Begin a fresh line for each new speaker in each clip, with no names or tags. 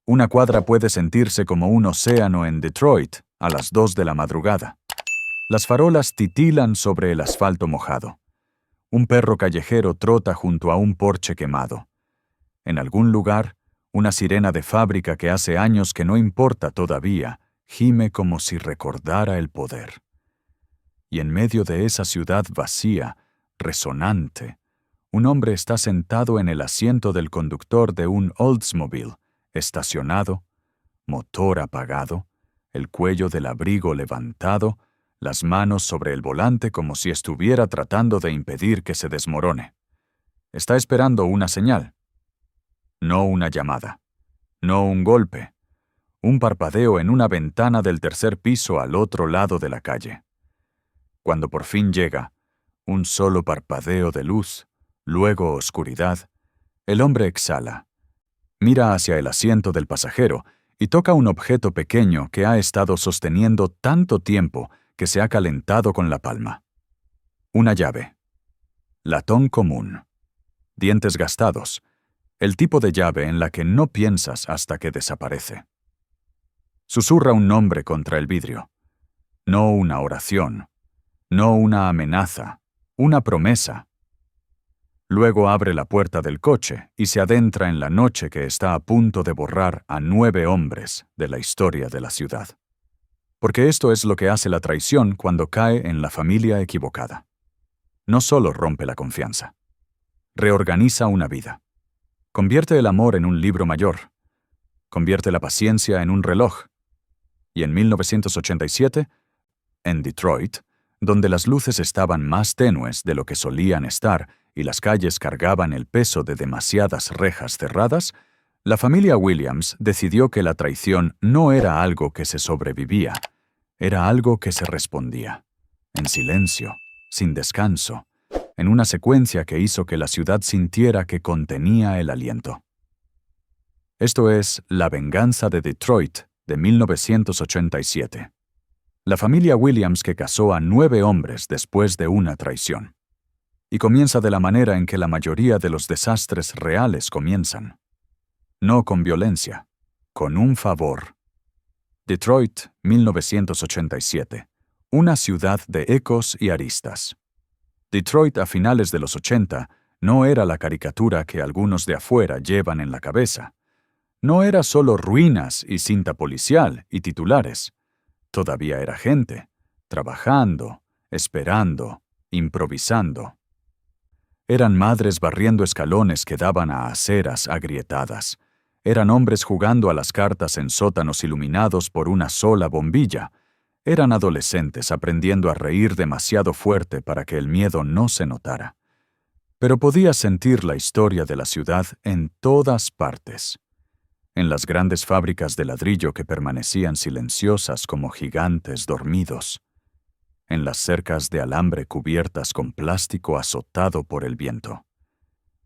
Una cuadra puede sentirse como un océano en Detroit a las 2 de la madrugada. Las farolas titilan sobre el asfalto mojado. Un perro callejero trota junto a un porche quemado. En algún lugar, una sirena de fábrica que hace años que no importa todavía, gime como si recordara el poder. Y en medio de esa ciudad vacía, resonante, un hombre está sentado en el asiento del conductor de un Oldsmobile, estacionado, motor apagado, el cuello del abrigo levantado, las manos sobre el volante como si estuviera tratando de impedir que se desmorone. Está esperando una señal. No una llamada. No un golpe. Un parpadeo en una ventana del tercer piso al otro lado de la calle. Cuando por fin llega, un solo parpadeo de luz, luego oscuridad, el hombre exhala, mira hacia el asiento del pasajero y toca un objeto pequeño que ha estado sosteniendo tanto tiempo que se ha calentado con la palma. Una llave. Latón común. Dientes gastados. El tipo de llave en la que no piensas hasta que desaparece. Susurra un nombre contra el vidrio. No una oración. No una amenaza. Una promesa. Luego abre la puerta del coche y se adentra en la noche que está a punto de borrar a 9 hombres de la historia de la ciudad. Porque esto es lo que hace la traición cuando cae en la familia equivocada. No solo rompe la confianza. Reorganiza una vida. Convierte el amor en un libro mayor. Convierte la paciencia en un reloj. Y en 1987, en Detroit, donde las luces estaban más tenues de lo que solían estar y las calles cargaban el peso de demasiadas rejas cerradas, la familia Williams decidió que la traición no era algo que se sobrevivía, era algo que se respondía, en silencio, sin descanso, en una secuencia que hizo que la ciudad sintiera que contenía el aliento. Esto es La venganza de Detroit, de 1987. La familia Williams que casó a 9 hombres después de una traición. Y comienza de la manera en que la mayoría de los desastres reales comienzan. No con violencia, con un favor. Detroit, 1987. Una ciudad de ecos y aristas. Detroit a finales de los 80 no era la caricatura que algunos de afuera llevan en la cabeza. No era solo ruinas y cinta policial y titulares. Todavía era gente, trabajando, esperando, improvisando. Eran madres barriendo escalones que daban a aceras agrietadas. Eran hombres jugando a las cartas en sótanos iluminados por una sola bombilla. Eran adolescentes aprendiendo a reír demasiado fuerte para que el miedo no se notara. Pero podías sentir la historia de la ciudad en todas partes. En las grandes fábricas de ladrillo que permanecían silenciosas como gigantes dormidos. En las cercas de alambre cubiertas con plástico azotado por el viento.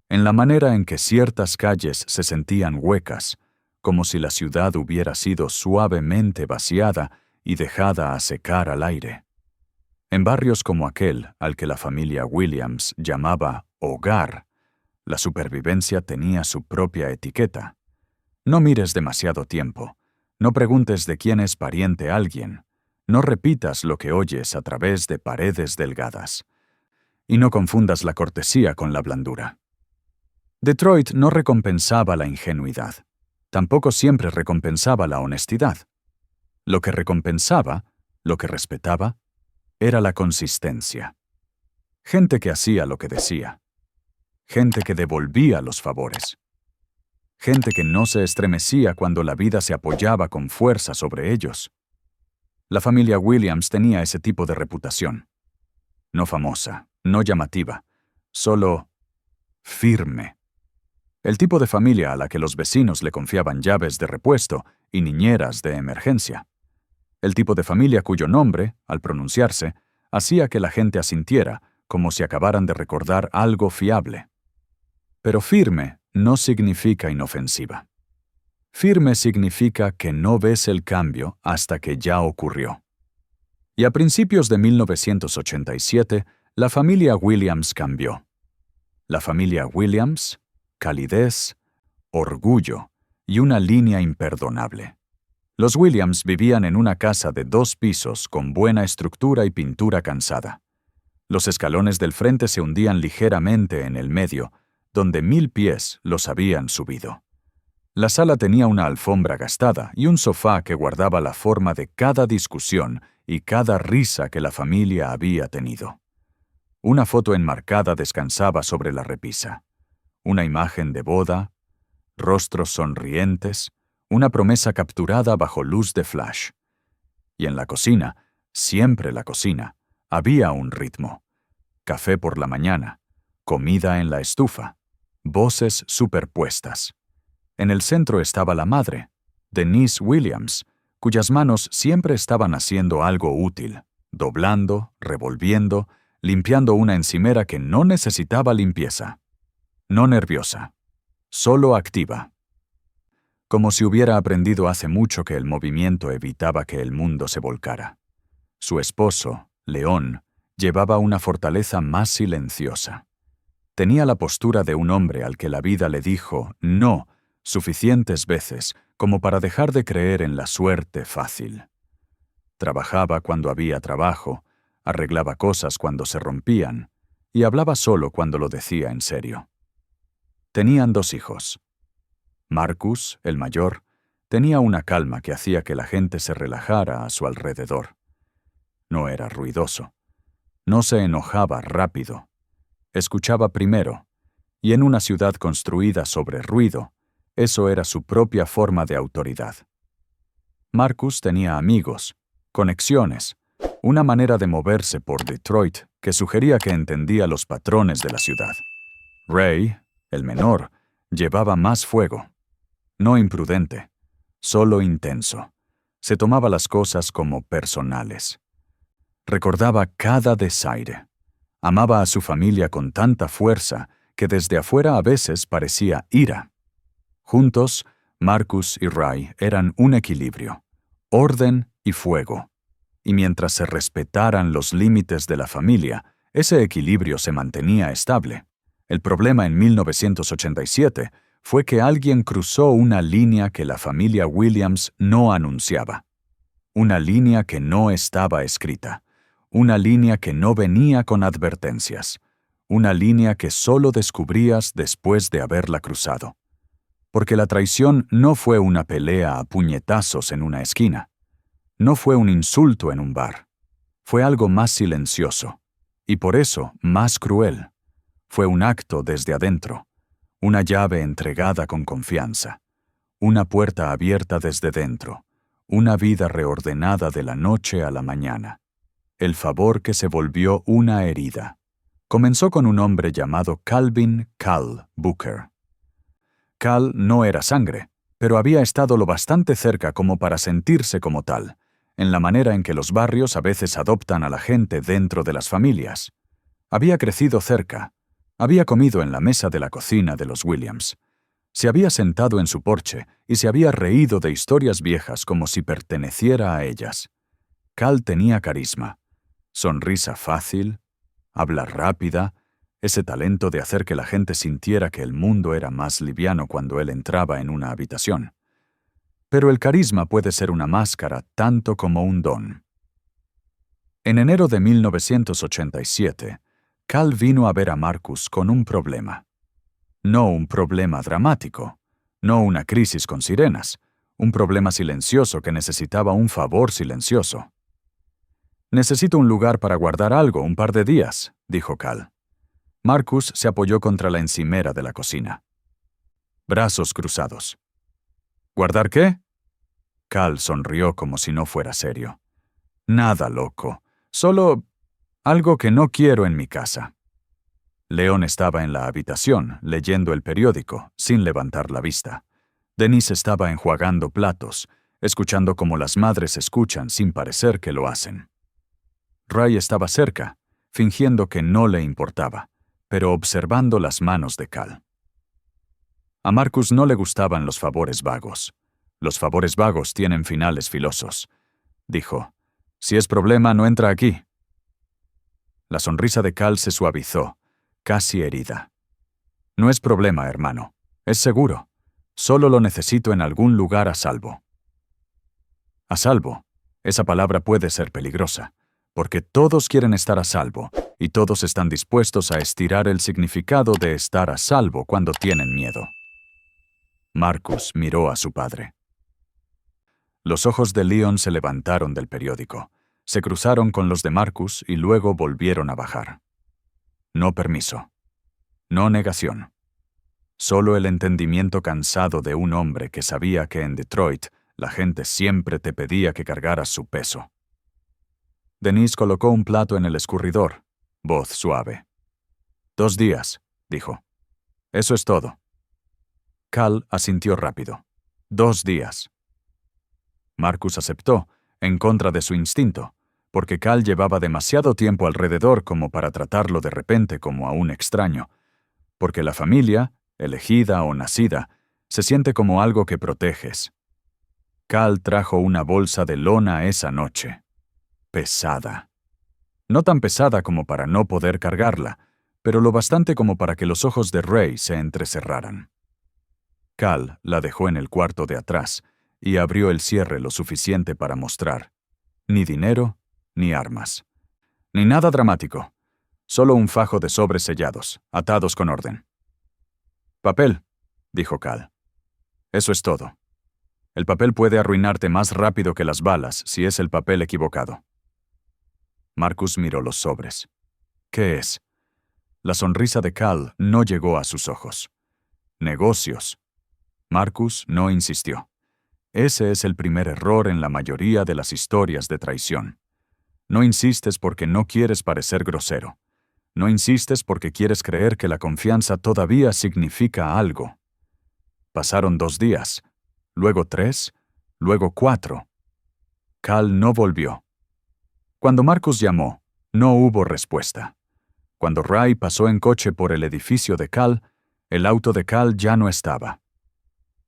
En la manera en que ciertas calles se sentían huecas, como si la ciudad hubiera sido suavemente vaciada y dejada a secar al aire. En barrios como aquel al que la familia Williams llamaba hogar, la supervivencia tenía su propia etiqueta. No mires demasiado tiempo. No preguntes de quién es pariente alguien. No repitas lo que oyes a través de paredes delgadas. Y no confundas la cortesía con la blandura. Detroit no recompensaba la ingenuidad. Tampoco siempre recompensaba la honestidad. Lo que recompensaba, lo que respetaba, era la consistencia. Gente que hacía lo que decía. Gente que devolvía los favores. Gente que no se estremecía cuando la vida se apoyaba con fuerza sobre ellos. La familia Williams tenía ese tipo de reputación. No famosa, no llamativa, solo firme. El tipo de familia a la que los vecinos le confiaban llaves de repuesto y niñeras de emergencia. El tipo de familia cuyo nombre, al pronunciarse, hacía que la gente asintiera, como si acabaran de recordar algo fiable. Pero firme no significa inofensiva. Firme significa que no ves el cambio hasta que ya ocurrió. Y a principios de 1987, la familia Williams cambió. La familia Williams, calidez, orgullo, y una línea imperdonable. Los Williams vivían en una casa de 2 pisos con buena estructura y pintura cansada. Los escalones del frente se hundían ligeramente en el medio, donde 1000 pies los habían subido. La sala tenía una alfombra gastada y un sofá que guardaba la forma de cada discusión y cada risa que la familia había tenido. Una foto enmarcada descansaba sobre la repisa. Una imagen de boda, rostros sonrientes, una promesa capturada bajo luz de flash. Y en la cocina, siempre la cocina, había un ritmo. Café por la mañana, comida en la estufa, voces superpuestas. En el centro estaba la madre, Denise Williams, cuyas manos siempre estaban haciendo algo útil, doblando, revolviendo, limpiando una encimera que no necesitaba limpieza. No nerviosa, solo activa. Como si hubiera aprendido hace mucho que el movimiento evitaba que el mundo se volcara. Su esposo, León, llevaba una fortaleza más silenciosa. Tenía la postura de un hombre al que la vida le dijo no suficientes veces como para dejar de creer en la suerte fácil. Trabajaba cuando había trabajo, arreglaba cosas cuando se rompían, y hablaba solo cuando lo decía en serio. Tenían 2 hijos. Marcus, el mayor, tenía una calma que hacía que la gente se relajara a su alrededor. No era ruidoso. No se enojaba rápido. Escuchaba primero, y en una ciudad construida sobre ruido, eso era su propia forma de autoridad. Marcus tenía amigos, conexiones, una manera de moverse por Detroit que sugería que entendía los patrones de la ciudad. Ray, el menor, llevaba más fuego. No imprudente, solo intenso. Se tomaba las cosas como personales. Recordaba cada desaire. Amaba a su familia con tanta fuerza que desde afuera a veces parecía ira. Juntos, Marcus y Ray eran un equilibrio, orden y fuego. Y mientras se respetaran los límites de la familia, ese equilibrio se mantenía estable. El problema en 1987 fue que alguien cruzó una línea que la familia Williams no anunciaba. Una línea que no estaba escrita. Una línea que no venía con advertencias. Una línea que solo descubrías después de haberla cruzado. Porque la traición no fue una pelea a puñetazos en una esquina. No fue un insulto en un bar. Fue algo más silencioso. Y por eso más cruel. Fue un acto desde adentro. Una llave entregada con confianza. Una puerta abierta desde dentro. Una vida reordenada de la noche a la mañana. El favor que se volvió una herida. Comenzó con un hombre llamado Calvin "Cal" Booker. Cal no era sangre, pero había estado lo bastante cerca como para sentirse como tal, en la manera en que los barrios a veces adoptan a la gente dentro de las familias. Había crecido cerca. Había comido en la mesa de la cocina de los Williams. Se había sentado en su porche y se había reído de historias viejas como si perteneciera a ellas. Cal tenía carisma, sonrisa fácil, habla rápida, ese talento de hacer que la gente sintiera que el mundo era más liviano cuando él entraba en una habitación. Pero el carisma puede ser una máscara tanto como un don. En enero de 1987, Cal vino a ver a Marcus con un problema. No un problema dramático, no una crisis con sirenas, un problema silencioso que necesitaba un favor silencioso. «Necesito un lugar para guardar algo, un par de días», dijo Cal. Marcus se apoyó contra la encimera de la cocina. Brazos cruzados. «¿Guardar qué?» Cal sonrió como si no fuera serio. «Nada, loco. Solo algo que no quiero en mi casa». León estaba en la habitación, leyendo el periódico, sin levantar la vista. Denise estaba enjuagando platos, escuchando como las madres escuchan sin parecer que lo hacen. Ray estaba cerca, fingiendo que no le importaba, pero observando las manos de Cal. A Marcus no le gustaban los favores vagos. Los favores vagos tienen finales filosos. Dijo, «Si es problema, no entra aquí». La sonrisa de Cal se suavizó, casi herida. «No es problema, hermano. Es seguro. Solo lo necesito en algún lugar a salvo. A salvo. Esa palabra puede ser peligrosa, porque todos quieren estar a salvo, y todos están dispuestos a estirar el significado de estar a salvo cuando tienen miedo. Marcus miró a su padre. Los ojos de Leon se levantaron del periódico, se cruzaron con los de Marcus y luego volvieron a bajar. No permiso. No negación. Solo el entendimiento cansado de un hombre que sabía que en Detroit la gente siempre te pedía que cargaras su peso. Denise colocó un plato en el escurridor, voz suave. 2 días, dijo. Eso es todo. Cal asintió rápido. 2 días. Marcus aceptó, en contra de su instinto, porque Cal llevaba demasiado tiempo alrededor como para tratarlo de repente como a un extraño, porque la familia, elegida o nacida, se siente como algo que proteges. Cal trajo una bolsa de lona esa noche. Pesada. No tan pesada como para no poder cargarla, pero lo bastante como para que los ojos de Ray se entrecerraran. Cal la dejó en el cuarto de atrás y abrió el cierre lo suficiente para mostrar. Ni dinero, ni armas. Ni nada dramático. Solo un fajo de sobres sellados, atados con orden. Papel, dijo Cal. Eso es todo. El papel puede arruinarte más rápido que las balas si es el papel equivocado. Marcus miró los sobres. ¿Qué es? La sonrisa de Cal no llegó a sus ojos. Negocios. Marcus no insistió. Ese es el primer error en la mayoría de las historias de traición. No insistes porque no quieres parecer grosero. No insistes porque quieres creer que la confianza todavía significa algo. Pasaron 2 días, luego 3, luego 4. Cal no volvió. Cuando Marcus llamó, no hubo respuesta. Cuando Ray pasó en coche por el edificio de Cal, el auto de Cal ya no estaba.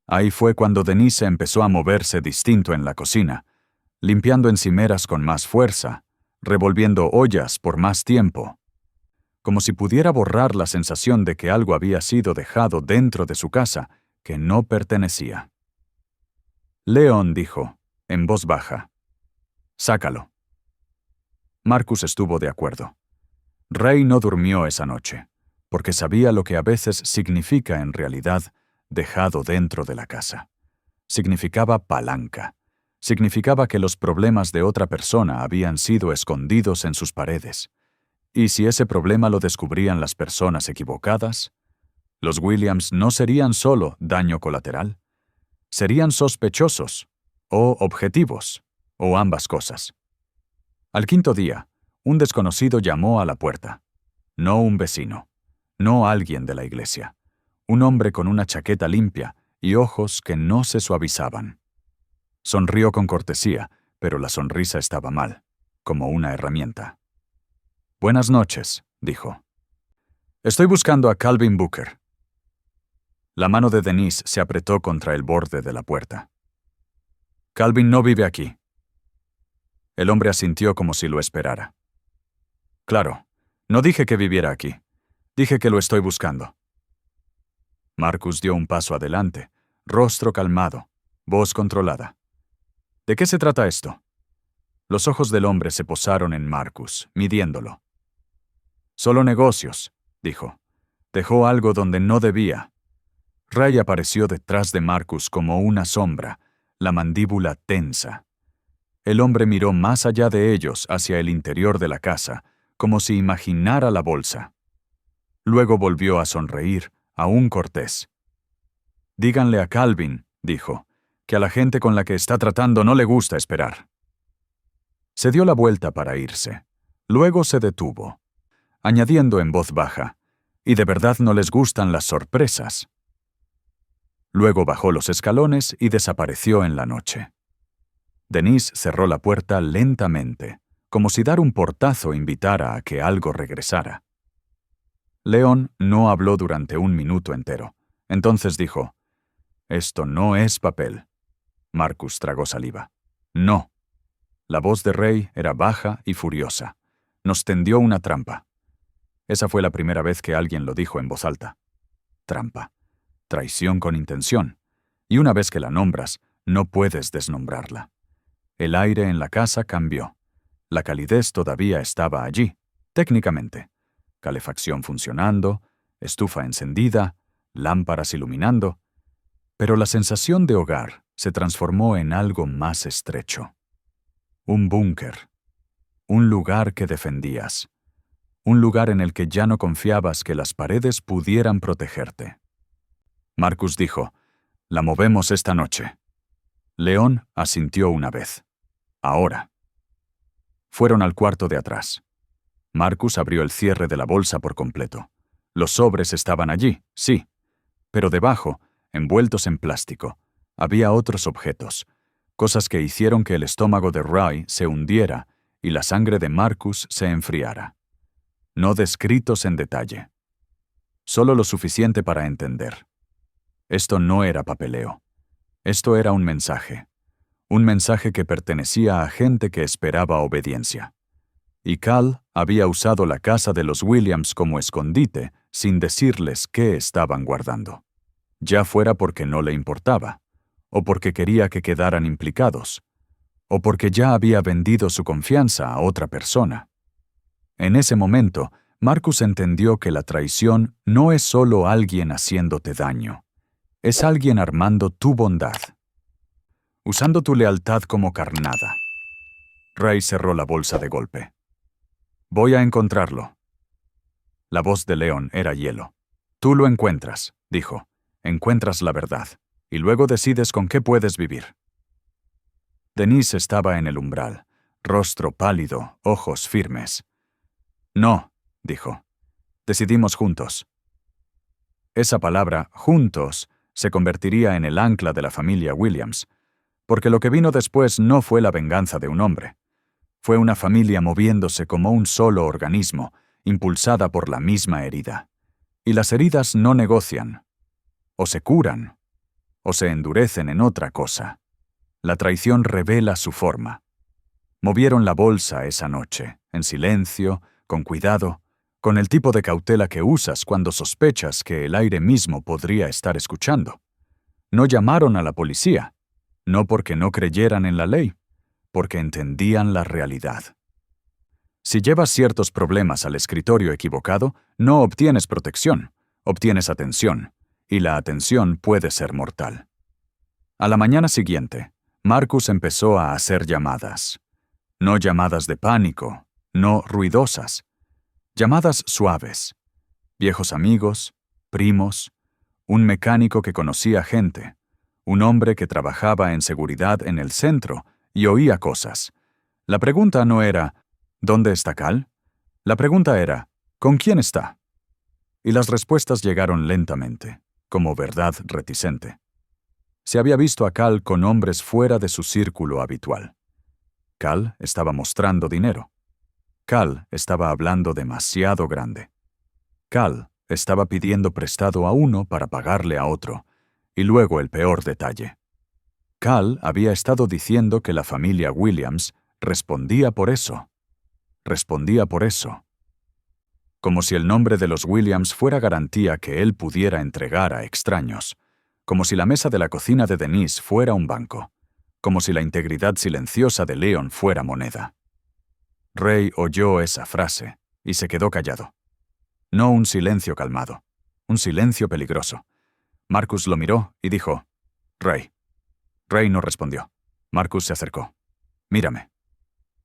Ahí fue cuando Denise empezó a moverse distinto en la cocina, limpiando encimeras con más fuerza, revolviendo ollas por más tiempo, como si pudiera borrar la sensación de que algo había sido dejado dentro de su casa que no pertenecía. Leon dijo, en voz baja, «Sácalo». Marcus estuvo de acuerdo. Ray no durmió esa noche, porque sabía lo que a veces significa en realidad dejado dentro de la casa. Significaba palanca. Significaba que los problemas de otra persona habían sido escondidos en sus paredes. Y si ese problema lo descubrían las personas equivocadas, los Williams no serían solo daño colateral, serían sospechosos, o objetivos, o ambas cosas. Al 5.º día, un desconocido llamó a la puerta. No un vecino, no alguien de la iglesia. Un hombre con una chaqueta limpia y ojos que no se suavizaban. Sonrió con cortesía, pero la sonrisa estaba mal, como una herramienta. «Buenas noches», dijo. «Estoy buscando a Calvin Booker». La mano de Denise se apretó contra el borde de la puerta. «Calvin no vive aquí». El hombre asintió como si lo esperara. «Claro, no dije que viviera aquí. Dije que lo estoy buscando». Marcus dio un paso adelante, rostro calmado, voz controlada. «¿De qué se trata esto?» Los ojos del hombre se posaron en Marcus, midiéndolo. «Solo negocios», dijo. Dejó algo donde no debía. Ray apareció detrás de Marcus como una sombra, la mandíbula tensa. El hombre miró más allá de ellos hacia el interior de la casa, como si imaginara la bolsa. Luego volvió a sonreír, aún cortés. «Díganle a Calvin», dijo, «que a la gente con la que está tratando no le gusta esperar». Se dio la vuelta para irse. Luego se detuvo, añadiendo en voz baja, «Y de verdad no les gustan las sorpresas». Luego bajó los escalones y desapareció en la noche. Denise cerró la puerta lentamente, como si dar un portazo invitara a que algo regresara. Leon no habló durante 1 minuto entero. Entonces dijo, «Esto no es papel». Marcus tragó saliva. «No». La voz de Ray era baja y furiosa. Nos tendió una trampa. Esa fue la primera vez que alguien lo dijo en voz alta. Trampa. Traición con intención. Y una vez que la nombras, no puedes desnombrarla. El aire en la casa cambió. La calidez todavía estaba allí, técnicamente. Calefacción funcionando, estufa encendida, lámparas iluminando. Pero la sensación de hogar se transformó en algo más estrecho. Un búnker. Un lugar que defendías. Un lugar en el que ya no confiabas que las paredes pudieran protegerte. Marcus dijo, «La movemos esta noche». León asintió una vez. Ahora. Fueron al cuarto de atrás. Marcus abrió el cierre de la bolsa por completo. Los sobres estaban allí, sí, pero debajo, envueltos en plástico, había otros objetos, cosas que hicieron que el estómago de Ray se hundiera y la sangre de Marcus se enfriara. No descritos en detalle. Solo lo suficiente para entender. Esto no era papeleo. Esto era un mensaje. Un mensaje que pertenecía a gente que esperaba obediencia. Y Cal había usado la casa de los Williams como escondite sin decirles qué estaban guardando. Ya fuera porque no le importaba, o porque quería que quedaran implicados, o porque ya había vendido su confianza a otra persona. En ese momento, Marcus entendió que la traición no es solo alguien haciéndote daño, es alguien armando tu bondad, usando tu lealtad como carnada. Ray cerró la bolsa de golpe. «Voy a encontrarlo». La voz de León era hielo. «Tú lo encuentras», dijo. «Encuentras la verdad, y luego decides con qué puedes vivir». Denise estaba en el umbral, rostro pálido, ojos firmes. «No», dijo. «Decidimos juntos». Esa palabra, juntos, se convertiría en el ancla de la familia Williams, porque lo que vino después no fue la venganza de un hombre. Fue una familia moviéndose como un solo organismo, impulsada por la misma herida. Y las heridas no negocian. O se curan, o se endurecen en otra cosa. La traición revela su forma. Movieron la bolsa esa noche, en silencio, con cuidado, con el tipo de cautela que usas cuando sospechas que el aire mismo podría estar escuchando. No llamaron a la policía, no porque no creyeran en la ley, porque entendían la realidad. Si llevas ciertos problemas al escritorio equivocado, no obtienes protección, obtienes atención, y la atención puede ser mortal. A la mañana siguiente, Marcus empezó a hacer llamadas. No llamadas de pánico, no ruidosas. Llamadas suaves. Viejos amigos, primos, un mecánico que conocía gente, un hombre que trabajaba en seguridad en el centro y oía cosas. La pregunta no era, ¿dónde está Cal? La pregunta era, ¿con quién está? Y las respuestas llegaron lentamente, como verdad reticente. Se había visto a Cal con hombres fuera de su círculo habitual. Cal estaba mostrando dinero. Cal estaba hablando demasiado grande. Cal estaba pidiendo prestado a uno para pagarle a otro. Y luego el peor detalle. Cal había estado diciendo que la familia Williams respondía por eso. Respondía por eso. Como si el nombre de los Williams fuera garantía que él pudiera entregar a extraños. Como si la mesa de la cocina de Denise fuera un banco. Como si la integridad silenciosa de Leon fuera moneda. Ray oyó esa frase y se quedó callado. No un silencio calmado, un silencio peligroso. Marcus lo miró y dijo, «Ray». Ray no respondió. Marcus se acercó. «Mírame».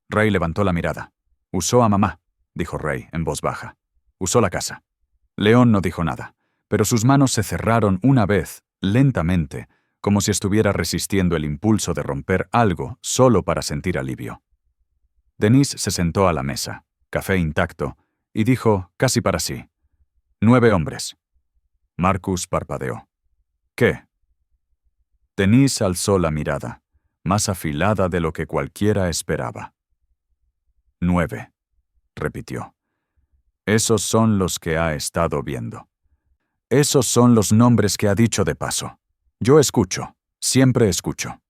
Ray levantó la mirada. «Usó a mamá», dijo Ray en voz baja. «Usó la casa». León no dijo nada, pero sus manos se cerraron una vez, lentamente, como si estuviera resistiendo el impulso de romper algo solo para sentir alivio. Denise se sentó a la mesa, café intacto, y dijo, casi para sí, «9 hombres». Marcus parpadeó. «¿Qué?» Denise alzó la mirada, más afilada de lo que cualquiera esperaba. 9, repitió. «Esos son los que ha estado viendo. Esos son los nombres que ha dicho de paso. Yo escucho, siempre escucho».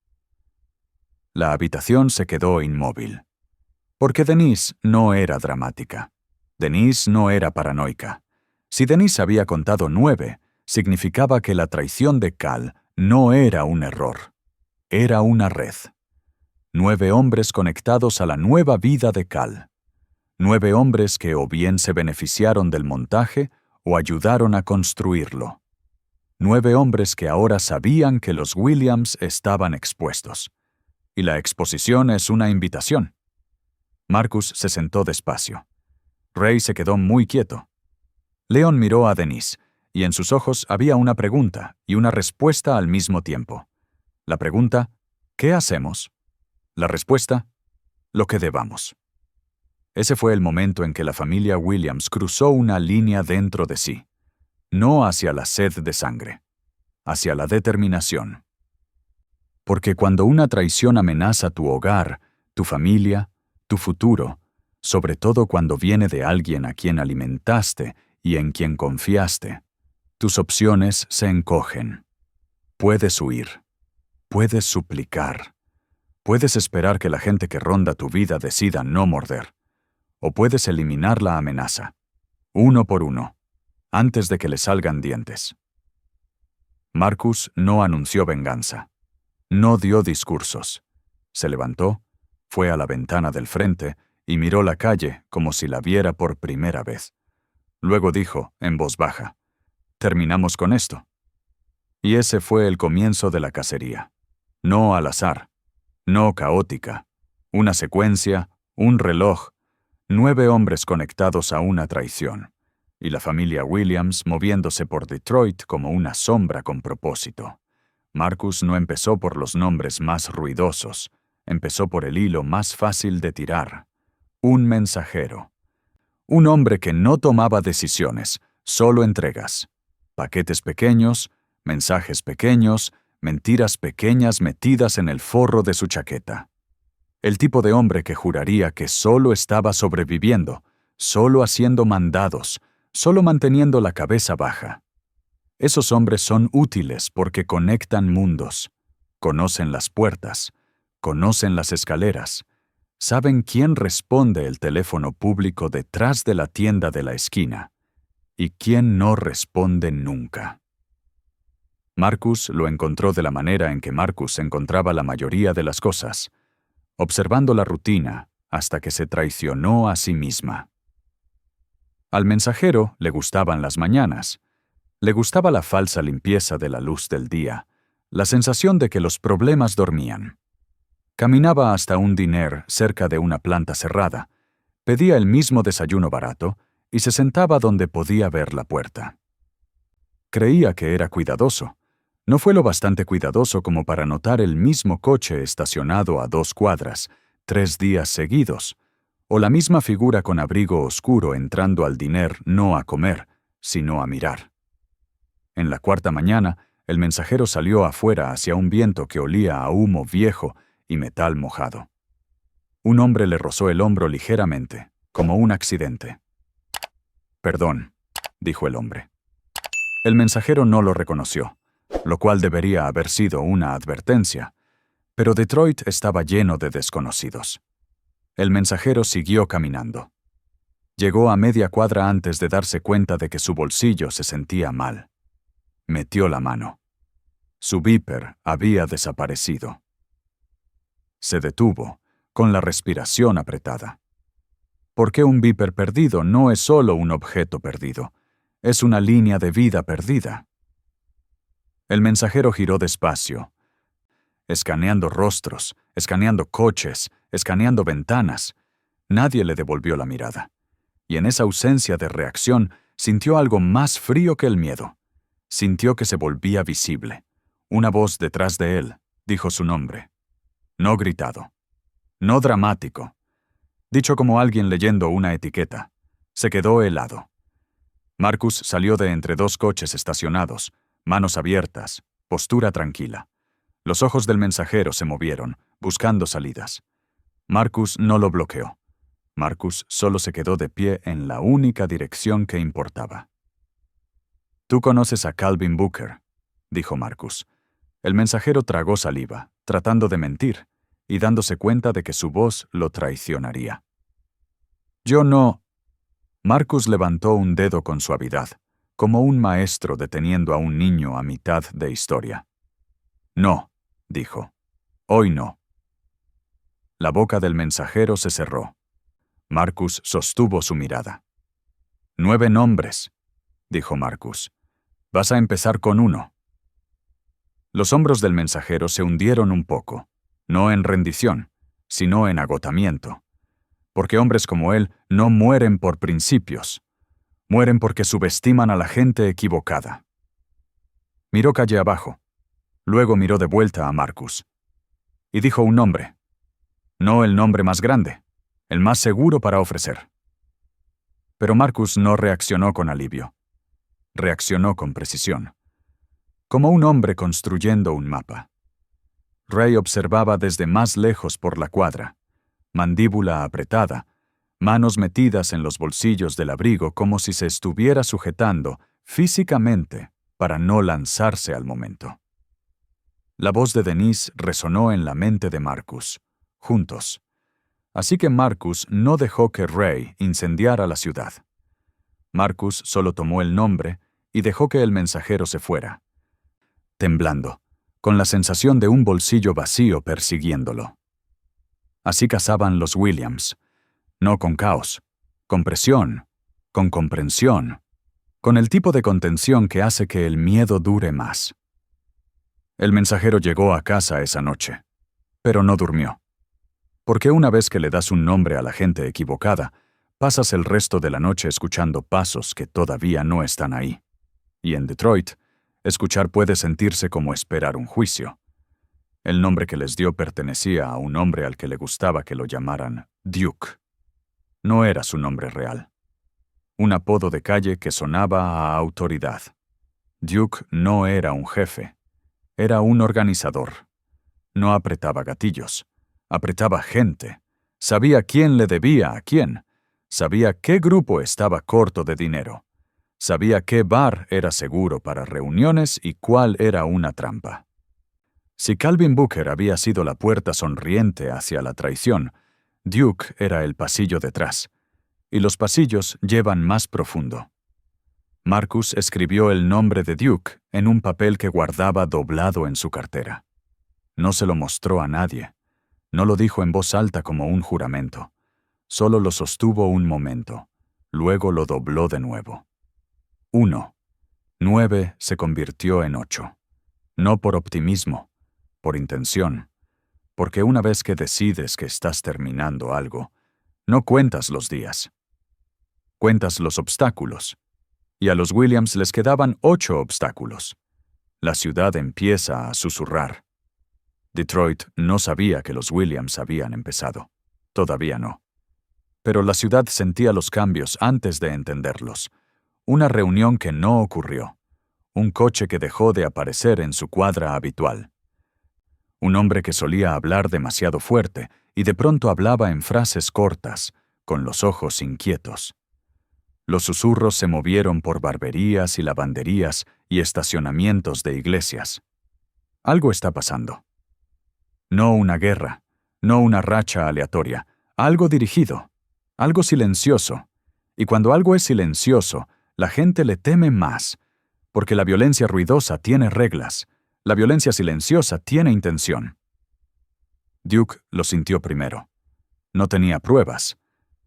La habitación se quedó inmóvil. Porque Denise no era dramática. Denise no era paranoica. Si Denise había contado 9, significaba que la traición de Cal No era un error. Era una red. 9 hombres conectados a la nueva vida de Cal. 9 hombres que o bien se beneficiaron del montaje o ayudaron a construirlo. 9 hombres que ahora sabían que los Williams estaban expuestos. Y la exposición es una invitación. Marcus se sentó despacio. Ray se quedó muy quieto. Leon miró a Denise, y en sus ojos había una pregunta y una respuesta al mismo tiempo. La pregunta, ¿qué hacemos? La respuesta, lo que debamos. Ese fue el momento en que la familia Williams cruzó una línea dentro de sí, no hacia la sed de sangre, hacia la determinación. Porque cuando una traición amenaza tu hogar, tu familia, tu futuro, sobre todo cuando viene de alguien a quien alimentaste y en quien confiaste, tus opciones se encogen. Puedes huir, puedes suplicar, puedes esperar que la gente que ronda tu vida decida no morder, o puedes eliminar la amenaza, uno por uno, antes de que le salgan dientes. Marcus no anunció venganza. No dio discursos. Se levantó, fue a la ventana del frente y miró la calle como si la viera por primera vez. Luego dijo, en voz baja, «Terminamos con esto». Y ese fue el comienzo de la cacería. No al azar, no caótica. Una secuencia, un reloj, 9 hombres conectados a una traición, y la familia Williams moviéndose por Detroit como una sombra con propósito. Marcus no empezó por los nombres más ruidosos, empezó por el hilo más fácil de tirar. Un mensajero. Un hombre que no tomaba decisiones, solo entregas. Paquetes pequeños, mensajes pequeños, mentiras pequeñas metidas en el forro de su chaqueta. El tipo de hombre que juraría que solo estaba sobreviviendo, solo haciendo mandados, solo manteniendo la cabeza baja. Esos hombres son útiles porque conectan mundos, conocen las puertas, conocen las escaleras, saben quién responde el teléfono público detrás de la tienda de la esquina y quién no responde nunca. Marcus lo encontró de la manera en que Marcus encontraba la mayoría de las cosas, observando la rutina hasta que se traicionó a sí misma. Al mensajero le gustaban las mañanas. Le gustaba la falsa limpieza de la luz del día, la sensación de que los problemas dormían. Caminaba hasta un diner cerca de una planta cerrada, pedía el mismo desayuno barato y se sentaba donde podía ver la puerta. Creía que era cuidadoso. No fue lo bastante cuidadoso como para notar el mismo coche estacionado a 2 cuadras, 3 días seguidos, o la misma figura con abrigo oscuro entrando al diner no a comer, sino a mirar. En la 4ª mañana, el mensajero salió afuera hacia un viento que olía a humo viejo y metal mojado. Un hombre le rozó el hombro ligeramente, como un accidente. «Perdón», dijo el hombre. El mensajero no lo reconoció, lo cual debería haber sido una advertencia, pero Detroit estaba lleno de desconocidos. El mensajero siguió caminando. Llegó a media cuadra antes de darse cuenta de que su bolsillo se sentía mal. Metió la mano. Su beeper había desaparecido. Se detuvo, con la respiración apretada. Porque un beeper perdido no es solo un objeto perdido, es una línea de vida perdida. El mensajero giró despacio, escaneando rostros, escaneando coches, escaneando ventanas. Nadie le devolvió la mirada. Y en esa ausencia de reacción sintió algo más frío que el miedo. Sintió que se volvía visible. Una voz detrás de él dijo su nombre. No gritado. No dramático. Dicho como alguien leyendo una etiqueta. Se quedó helado. Marcus salió de entre 2 coches estacionados, manos abiertas, postura tranquila. Los ojos del mensajero se movieron, buscando salidas. Marcus no lo bloqueó. Marcus solo se quedó de pie en la única dirección que importaba. «Tú conoces a Calvin Booker», dijo Marcus. El mensajero tragó saliva, tratando de mentir, y dándose cuenta de que su voz lo traicionaría. «Yo no...» Marcus levantó un dedo con suavidad, como un maestro deteniendo a un niño a mitad de historia. No, dijo. Hoy no. La boca del mensajero se cerró. Marcus sostuvo su mirada. 9 nombres, dijo Marcus. Vas a empezar con 1. Los hombros del mensajero se hundieron un poco, no en rendición, sino en agotamiento. Porque hombres como él no mueren por principios, mueren porque subestiman a la gente equivocada. Miró calle abajo, luego miró de vuelta a Marcus. Y dijo un nombre. No el nombre más grande, el más seguro para ofrecer. Pero Marcus no reaccionó con alivio. Reaccionó con precisión. Como un hombre construyendo un mapa. Ray observaba desde más lejos por la cuadra, mandíbula apretada, manos metidas en los bolsillos del abrigo como si se estuviera sujetando físicamente para no lanzarse al momento. La voz de Denise resonó en la mente de Marcus, juntos. Así que Marcus no dejó que Ray incendiara la ciudad. Marcus solo tomó el nombre y dejó que el mensajero se fuera, temblando, con la sensación de un bolsillo vacío persiguiéndolo. Así cazaban los Williams, no con caos, con presión, con comprensión, con el tipo de contención que hace que el miedo dure más. El mensajero llegó a casa esa noche, pero no durmió. Porque una vez que le das un nombre a la gente equivocada, pasas el resto de la noche escuchando pasos que todavía no están ahí. Y en Detroit, escuchar puede sentirse como esperar un juicio. El nombre que les dio pertenecía a un hombre al que le gustaba que lo llamaran Duke. No era su nombre real. Un apodo de calle que sonaba a autoridad. Duke no era un jefe. Era un organizador. No apretaba gatillos. Apretaba gente. Sabía quién le debía a quién. Sabía qué grupo estaba corto de dinero. Sabía qué bar era seguro para reuniones y cuál era una trampa. Si Calvin Booker había sido la puerta sonriente hacia la traición, Duke era el pasillo detrás, y los pasillos llevan más profundo. Marcus escribió el nombre de Duke en un papel que guardaba doblado en su cartera. No se lo mostró a nadie. No lo dijo en voz alta como un juramento. Solo lo sostuvo un momento. Luego lo dobló de nuevo. 1. 9 se convirtió en 8. No por optimismo, por intención. Porque una vez que decides que estás terminando algo, no cuentas los días. Cuentas los obstáculos. Y a los Williams les quedaban 8 obstáculos. La ciudad empieza a susurrar. Detroit no sabía que los Williams habían empezado. Todavía no. Pero la ciudad sentía los cambios antes de entenderlos. Una reunión que no ocurrió. Un coche que dejó de aparecer en su cuadra habitual. Un hombre que solía hablar demasiado fuerte y de pronto hablaba en frases cortas, con los ojos inquietos. Los susurros se movieron por barberías y lavanderías y estacionamientos de iglesias. Algo está pasando. No una guerra, no una racha aleatoria, algo dirigido, algo silencioso. Y cuando algo es silencioso, la gente le teme más, porque la violencia ruidosa tiene reglas, la violencia silenciosa tiene intención. Duke lo sintió primero. No tenía pruebas,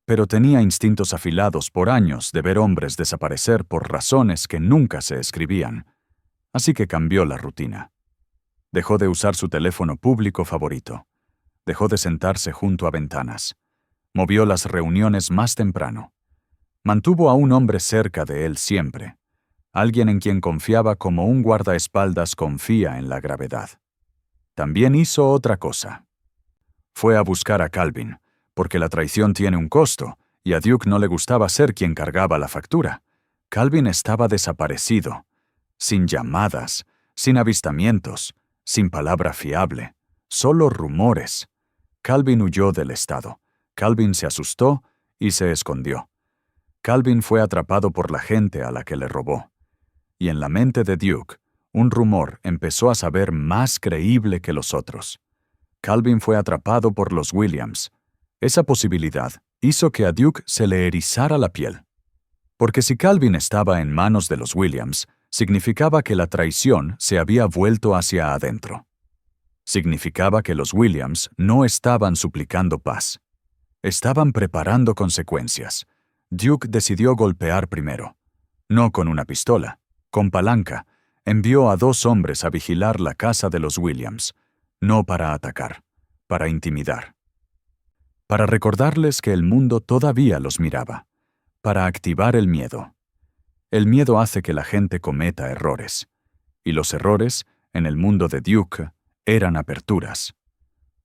pero tenía instintos afilados por años de ver hombres desaparecer por razones que nunca se escribían, así que cambió la rutina. Dejó de usar su teléfono público favorito. Dejó de sentarse junto a ventanas. Movió las reuniones más temprano. Mantuvo a un hombre cerca de él siempre, alguien en quien confiaba como un guardaespaldas confía en la gravedad. También hizo otra cosa. Fue a buscar a Calvin, porque la traición tiene un costo, y a Duke no le gustaba ser quien cargaba la factura. Calvin estaba desaparecido, sin llamadas, sin avistamientos, sin palabra fiable, solo rumores. Calvin huyó del estado. Calvin se asustó y se escondió. Calvin fue atrapado por la gente a la que le robó. Y en la mente de Duke, un rumor empezó a saber más creíble que los otros. Calvin fue atrapado por los Williams. Esa posibilidad hizo que a Duke se le erizara la piel. Porque si Calvin estaba en manos de los Williams, significaba que la traición se había vuelto hacia adentro. Significaba que los Williams no estaban suplicando paz. Estaban preparando consecuencias. Duke decidió golpear primero. No con una pistola, con palanca. Envió a 2 hombres a vigilar la casa de los Williams, no para atacar, para intimidar. Para recordarles que el mundo todavía los miraba, para activar el miedo. El miedo hace que la gente cometa errores, y los errores, en el mundo de Duke, eran aperturas.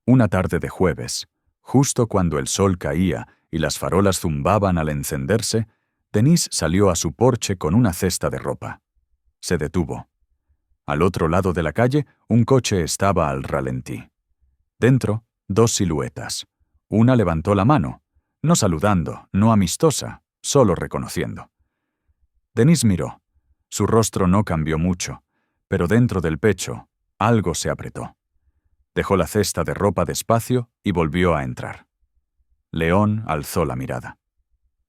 Una tarde de jueves, justo cuando el sol caía y las farolas zumbaban al encenderse, Denise salió a su porche con una cesta de ropa. Se detuvo. Al otro lado de la calle, un coche estaba al ralentí. Dentro, 2 siluetas. Una levantó la mano, no saludando, no amistosa, solo reconociendo. Denise miró. Su rostro no cambió mucho, pero dentro del pecho, algo se apretó. Dejó la cesta de ropa despacio y volvió a entrar. León alzó la mirada.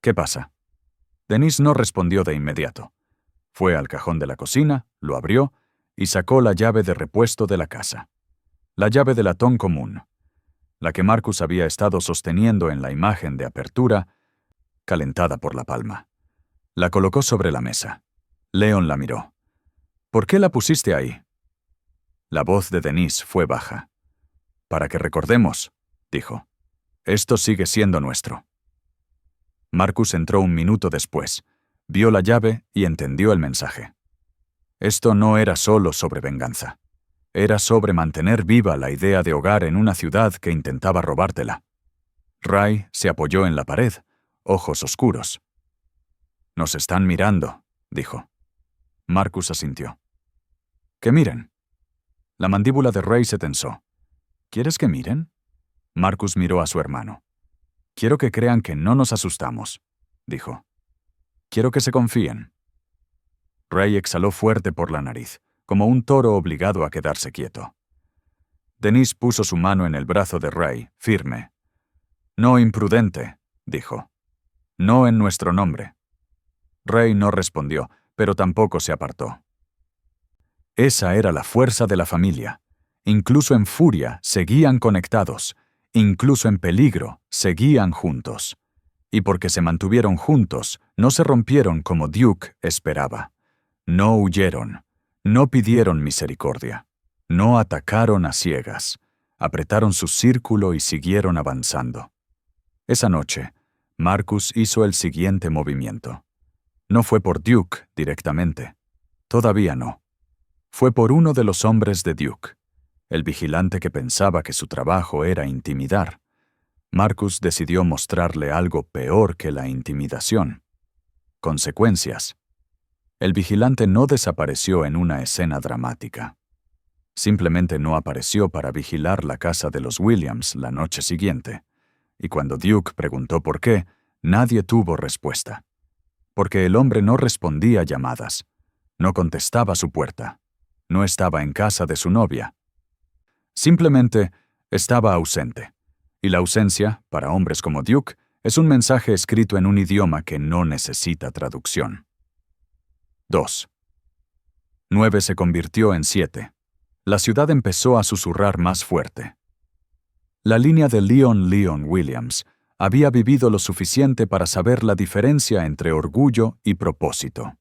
«¿Qué pasa?» Denise no respondió de inmediato. Fue al cajón de la cocina, lo abrió y sacó la llave de repuesto de la casa. La llave de latón común, la que Marcus había estado sosteniendo en la imagen de apertura, calentada por la palma. La colocó sobre la mesa. León la miró. «¿Por qué la pusiste ahí?» La voz de Denise fue baja. «Para que recordemos», dijo. «Esto sigue siendo nuestro». Marcus entró un minuto después, vio la llave y entendió el mensaje. Esto no era solo sobre venganza. Era sobre mantener viva la idea de hogar en una ciudad que intentaba robártela. Ray se apoyó en la pared, ojos oscuros. «Nos están mirando», dijo. Marcus asintió. «¿Que miren?» La mandíbula de Ray se tensó. «¿Quieres que miren?» Marcus miró a su hermano. «Quiero que crean que no nos asustamos», dijo. «Quiero que se confíen». Ray exhaló fuerte por la nariz, como un toro obligado a quedarse quieto. Denise puso su mano en el brazo de Ray, firme. «No imprudente», dijo. «No en nuestro nombre». Ray no respondió, pero tampoco se apartó. Esa era la fuerza de la familia. Incluso en furia seguían conectados, incluso en peligro seguían juntos. Y porque se mantuvieron juntos, no se rompieron como Duke esperaba. No huyeron, no pidieron misericordia, no atacaron a ciegas, apretaron su círculo y siguieron avanzando. Esa noche, Marcus hizo el siguiente movimiento. No fue por Duke directamente. Todavía no. Fue por uno de los hombres de Duke, el vigilante que pensaba que su trabajo era intimidar. Marcus decidió mostrarle algo peor que la intimidación. Consecuencias. El vigilante no desapareció en una escena dramática. Simplemente no apareció para vigilar la casa de los Williams la noche siguiente. Y cuando Duke preguntó por qué, nadie tuvo respuesta. Porque el hombre no respondía llamadas, no contestaba su puerta, no estaba en casa de su novia. Simplemente estaba ausente. Y la ausencia, para hombres como Duke, es un mensaje escrito en un idioma que no necesita traducción. 2. 9 se convirtió en 7. La ciudad empezó a susurrar más fuerte. La línea de Leon Williams había vivido lo suficiente para saber la diferencia entre orgullo y propósito.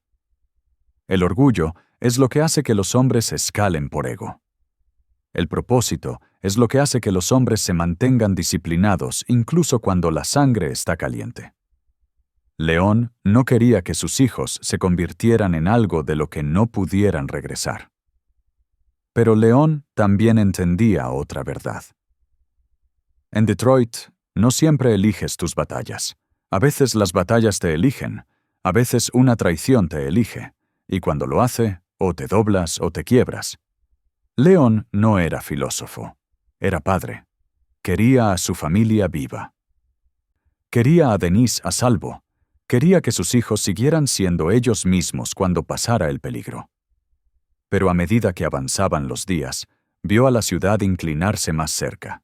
El orgullo es lo que hace que los hombres escalen por ego. El propósito es lo que hace que los hombres se mantengan disciplinados incluso cuando la sangre está caliente. León no quería que sus hijos se convirtieran en algo de lo que no pudieran regresar. Pero León también entendía otra verdad. En Detroit, no siempre eliges tus batallas. A veces las batallas te eligen, a veces una traición te elige, y cuando lo hace, o te doblas o te quiebras. León no era filósofo, era padre. Quería a su familia viva. Quería a Denise a salvo. Quería que sus hijos siguieran siendo ellos mismos cuando pasara el peligro. Pero a medida que avanzaban los días, vio a la ciudad inclinarse más cerca.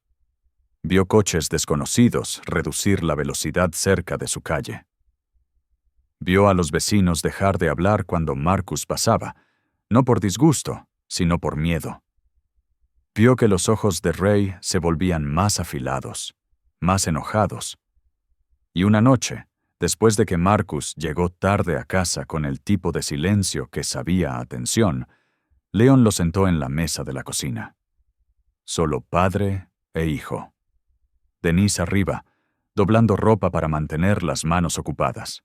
Vio coches desconocidos reducir la velocidad cerca de su calle. Vio a los vecinos dejar de hablar cuando Marcus pasaba, no por disgusto, sino por miedo. Vio que los ojos de Ray se volvían más afilados, más enojados. Y una noche, después de que Marcus llegó tarde a casa con el tipo de silencio que sabía a tensión, Leon lo sentó en la mesa de la cocina. Solo padre e hijo. Denise arriba, doblando ropa para mantener las manos ocupadas.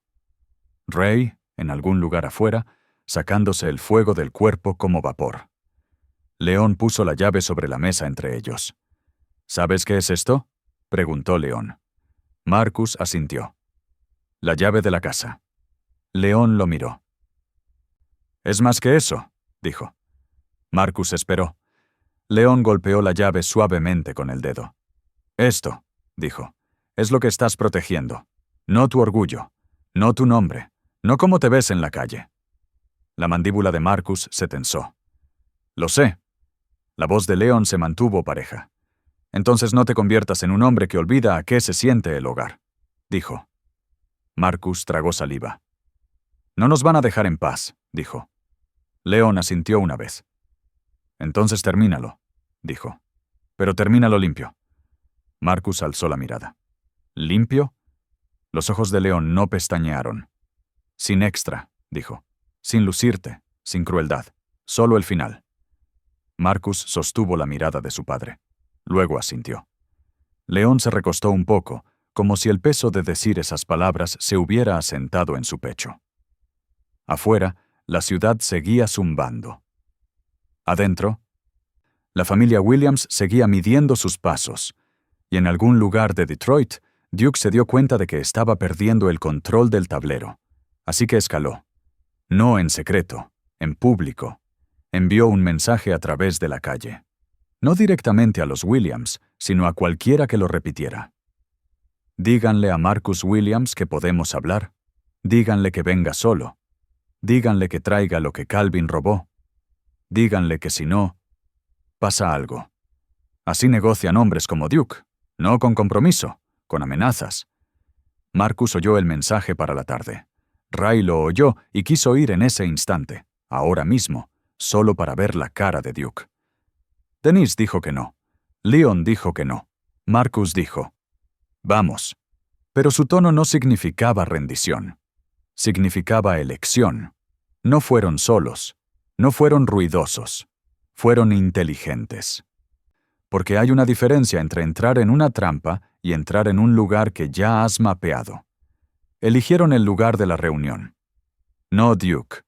Ray, en algún lugar afuera, sacándose el fuego del cuerpo como vapor. León puso la llave sobre la mesa entre ellos. ¿Sabes qué es esto?, preguntó León. Marcus asintió. La llave de la casa. León lo miró. «Es más que eso», dijo. Marcus esperó. León golpeó la llave suavemente con el dedo. «Esto», dijo, «es lo que estás protegiendo. No tu orgullo, no tu nombre, no cómo te ves en la calle». La mandíbula de Marcus se tensó. «Lo sé». La voz de León se mantuvo pareja. «Entonces no te conviertas en un hombre que olvida a qué se siente el hogar», dijo. Marcus tragó saliva. «No nos van a dejar en paz», dijo. León asintió una vez. «Entonces termínalo», dijo. «Pero termínalo limpio». Marcus alzó la mirada. «¿Limpio?» Los ojos de León no pestañearon. «Sin extra», dijo. «Sin lucirte, sin crueldad. Solo el final». Marcus sostuvo la mirada de su padre. Luego asintió. León se recostó un poco, como si el peso de decir esas palabras se hubiera asentado en su pecho. Afuera, la ciudad seguía zumbando. Adentro, la familia Williams seguía midiendo sus pasos, y en algún lugar de Detroit, Duke se dio cuenta de que estaba perdiendo el control del tablero, así que escaló. No en secreto, en público. Envió un mensaje a través de la calle. No directamente a los Williams, sino a cualquiera que lo repitiera. Díganle a Marcus Williams que podemos hablar. Díganle que venga solo. Díganle que traiga lo que Calvin robó. Díganle que si no, pasa algo. Así negocian hombres como Duke, no con compromiso, con amenazas. Marcus oyó el mensaje para la tarde. Ray lo oyó y quiso ir en ese instante, ahora mismo, solo para ver la cara de Duke. Denise dijo que no. Leon dijo que no. Marcus dijo, «Vamos». Pero su tono no significaba rendición. Significaba elección. No fueron solos. No fueron ruidosos. Fueron inteligentes. Porque hay una diferencia entre entrar en una trampa y entrar en un lugar que ya has mapeado. Eligieron el lugar de la reunión. No Duke.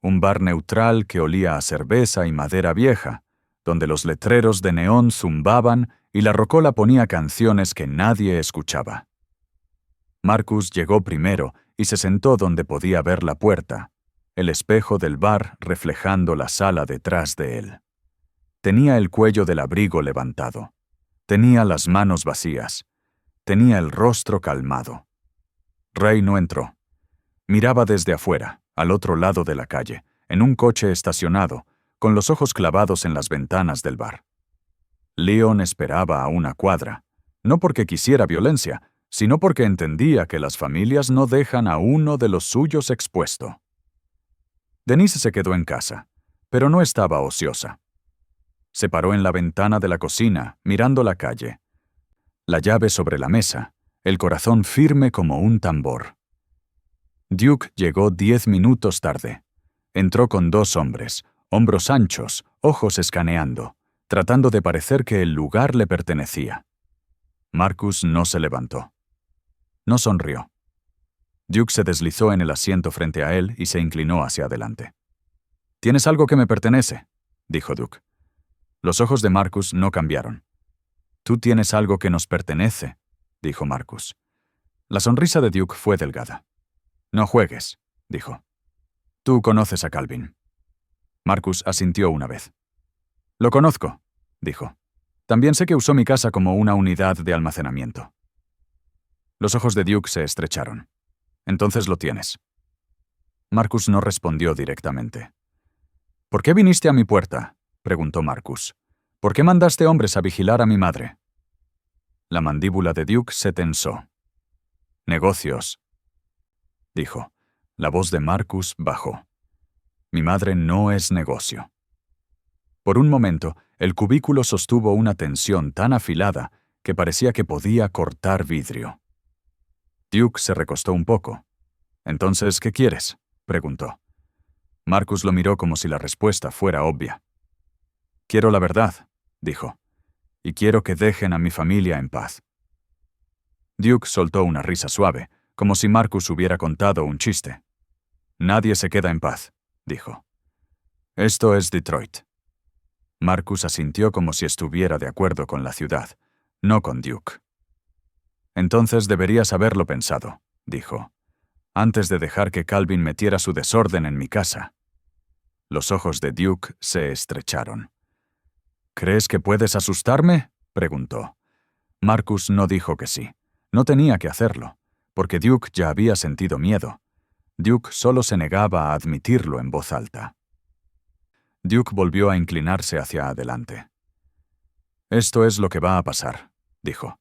Un bar neutral que olía a cerveza y madera vieja, donde los letreros de neón zumbaban y la rocola ponía canciones que nadie escuchaba. Marcus llegó primero y se sentó donde podía ver la puerta, el espejo del bar reflejando la sala detrás de él. Tenía el cuello del abrigo levantado. Tenía las manos vacías. Tenía el rostro calmado. Ray no entró. Miraba desde afuera, al otro lado de la calle, en un coche estacionado, con los ojos clavados en las ventanas del bar. Leon esperaba a una cuadra, no porque quisiera violencia, sino porque entendía que las familias no dejan a uno de los suyos expuesto. Denise se quedó en casa, pero no estaba ociosa. Se paró en la ventana de la cocina, mirando la calle. La llave sobre la mesa, el corazón firme como un tambor. Duke llegó 10 minutos tarde. Entró con 2 hombres, hombros anchos, ojos escaneando, tratando de parecer que el lugar le pertenecía. Marcus no se levantó. No sonrió. Duke se deslizó en el asiento frente a él y se inclinó hacia adelante. «Tienes algo que me pertenece», dijo Duke. Los ojos de Marcus no cambiaron. «Tú tienes algo que nos pertenece», dijo Marcus. La sonrisa de Duke fue delgada. «No juegues», dijo. «Tú conoces a Calvin». Marcus asintió una vez. «Lo conozco», dijo. «También sé que usó mi casa como una unidad de almacenamiento». Los ojos de Duke se estrecharon. «Entonces lo tienes». Marcus no respondió directamente. «¿Por qué viniste a mi puerta?», preguntó Marcus. «¿Por qué mandaste hombres a vigilar a mi madre?». La mandíbula de Duke se tensó. «Negocios», dijo. La voz de Marcus bajó. «Mi madre no es negocio». Por un momento, el cubículo sostuvo una tensión tan afilada que parecía que podía cortar vidrio. Duke se recostó un poco. «¿Entonces qué quieres?», preguntó. Marcus lo miró como si la respuesta fuera obvia. «Quiero la verdad», dijo, «y quiero que dejen a mi familia en paz». Duke soltó una risa suave, como si Marcus hubiera contado un chiste. «Nadie se queda en paz», dijo. «Esto es Detroit». Marcus asintió como si estuviera de acuerdo con la ciudad, no con Duke. «Entonces deberías haberlo pensado», dijo, «antes de dejar que Calvin metiera su desorden en mi casa». Los ojos de Duke se estrecharon. «¿Crees que puedes asustarme?», preguntó. Marcus no dijo que sí. No tenía que hacerlo, porque Duke ya había sentido miedo. Duke solo se negaba a admitirlo en voz alta. Duke volvió a inclinarse hacia adelante. «Esto es lo que va a pasar», dijo.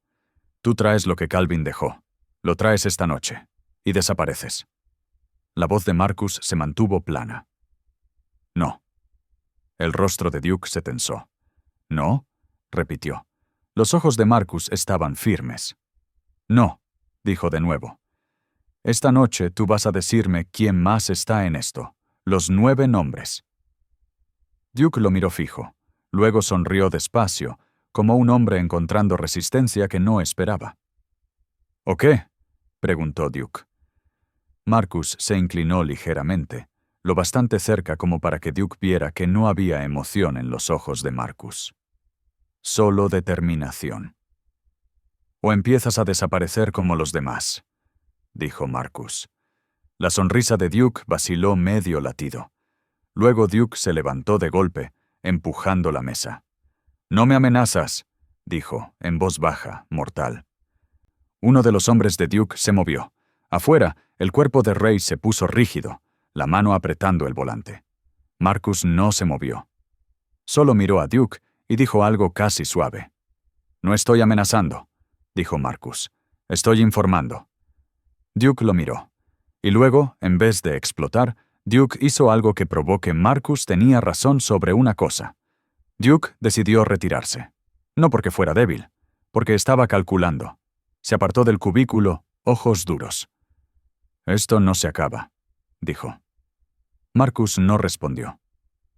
«Tú traes lo que Calvin dejó. Lo traes esta noche. Y desapareces». La voz de Marcus se mantuvo plana. «No». El rostro de Duke se tensó. «¿No?», repitió. Los ojos de Marcus estaban firmes. «No», dijo de nuevo. «Esta noche tú vas a decirme quién más está en esto. Los 9 nombres». Duke lo miró fijo. Luego sonrió despacio, como un hombre encontrando resistencia que no esperaba. «¿O qué?», preguntó Duke. Marcus se inclinó ligeramente, lo bastante cerca como para que Duke viera que no había emoción en los ojos de Marcus. Solo determinación. «O empiezas a desaparecer como los demás», dijo Marcus. La sonrisa de Duke vaciló medio latido. Luego Duke se levantó de golpe, empujando la mesa. «No me amenazas», dijo, en voz baja, mortal. Uno de los hombres de Duke se movió. Afuera, el cuerpo de Ray se puso rígido, la mano apretando el volante. Marcus no se movió. Solo miró a Duke y dijo algo casi suave. «No estoy amenazando», dijo Marcus. «Estoy informando». Duke lo miró. Y luego, en vez de explotar, Duke hizo algo que probó que Marcus tenía razón sobre una cosa. Duke decidió retirarse. No porque fuera débil, porque estaba calculando. Se apartó del cubículo, ojos duros. «Esto no se acaba», dijo. Marcus no respondió.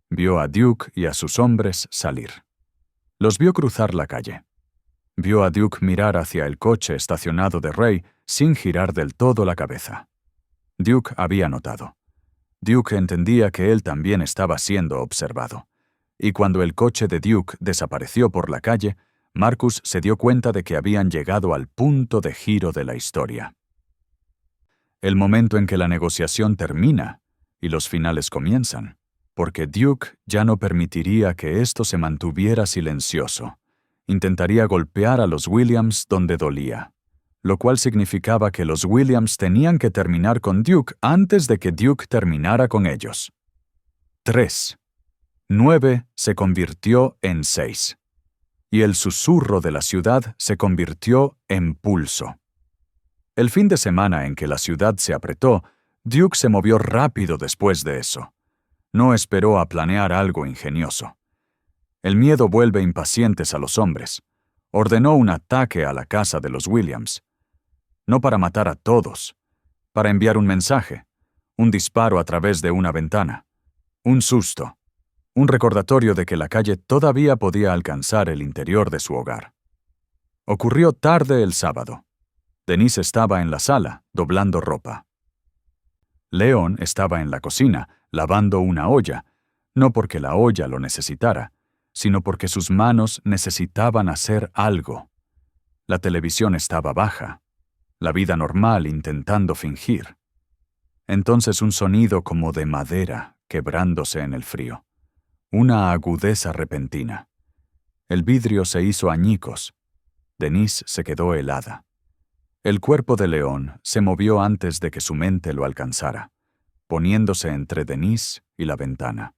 Vio a Duke y a sus hombres salir. Los vio cruzar la calle. Vio a Duke mirar hacia el coche estacionado de Ray sin girar del todo la cabeza. Duke había notado. Duke entendía que él también estaba siendo observado. Y cuando el coche de Duke desapareció por la calle, Marcus se dio cuenta de que habían llegado al punto de giro de la historia. El momento en que la negociación termina y los finales comienzan, porque Duke ya no permitiría que esto se mantuviera silencioso. Intentaría golpear a los Williams donde dolía, lo cual significaba que los Williams tenían que terminar con Duke antes de que Duke terminara con ellos. 3. 9 se convirtió en 6. Y el susurro de la ciudad se convirtió en pulso. El fin de semana en que la ciudad se apretó, Duke se movió rápido después de eso. No esperó a planear algo ingenioso. El miedo vuelve impacientes a los hombres. Ordenó un ataque a la casa de los Williams. No para matar a todos, para enviar un mensaje, un disparo a través de una ventana, un susto, un recordatorio de que la calle todavía podía alcanzar el interior de su hogar. Ocurrió tarde el sábado. Denise estaba en la sala, doblando ropa. Leon estaba en la cocina, lavando una olla, no porque la olla lo necesitara, sino porque sus manos necesitaban hacer algo. La televisión estaba baja, la vida normal intentando fingir. Entonces un sonido como de madera quebrándose en el frío. Una agudeza repentina. El vidrio se hizo añicos. Denise se quedó helada. El cuerpo de León se movió antes de que su mente lo alcanzara, poniéndose entre Denise y la ventana,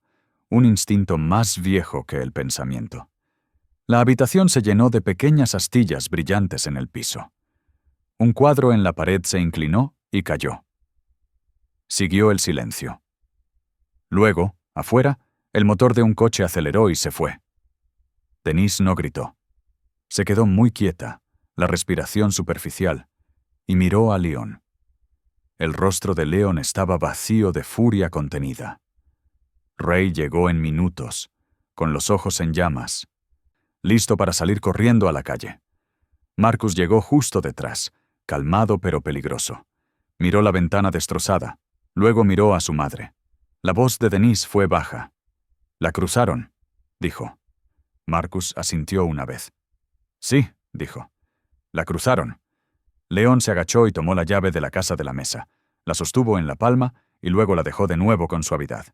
un instinto más viejo que el pensamiento. La habitación se llenó de pequeñas astillas brillantes en el piso. Un cuadro en la pared se inclinó y cayó. Siguió el silencio. Luego, afuera, El motor de un coche aceleró y se fue. Denise no gritó. Se quedó muy quieta, la respiración superficial, y miró a Leon. El rostro de Leon estaba vacío de furia contenida. Ray llegó en minutos, con los ojos en llamas, listo para salir corriendo a la calle. Marcus llegó justo detrás, calmado pero peligroso. Miró la ventana destrozada, luego miró a su madre. La voz de Denise fue baja. «¿La cruzaron?», dijo. Marcus asintió una vez. «Sí», dijo. «La cruzaron». Leon se agachó y tomó la llave de la casa de la mesa. La sostuvo en la palma y luego la dejó de nuevo con suavidad.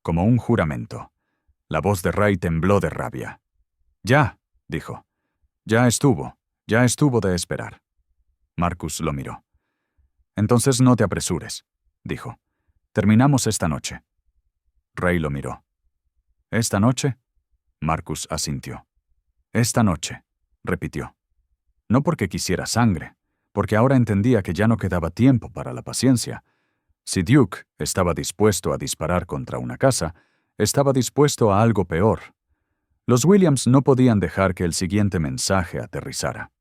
Como un juramento. La voz de Ray tembló de rabia. «Ya», dijo. Ya estuvo de esperar». Marcus lo miró. «Entonces no te apresures», dijo. «Terminamos esta noche». Ray lo miró. «¿Esta noche?». Marcus asintió. «Esta noche», repitió. No porque quisiera sangre, porque ahora entendía que ya no quedaba tiempo para la paciencia. Si Duke estaba dispuesto a disparar contra una casa, estaba dispuesto a algo peor. Los Williams no podían dejar que el siguiente mensaje aterrizara.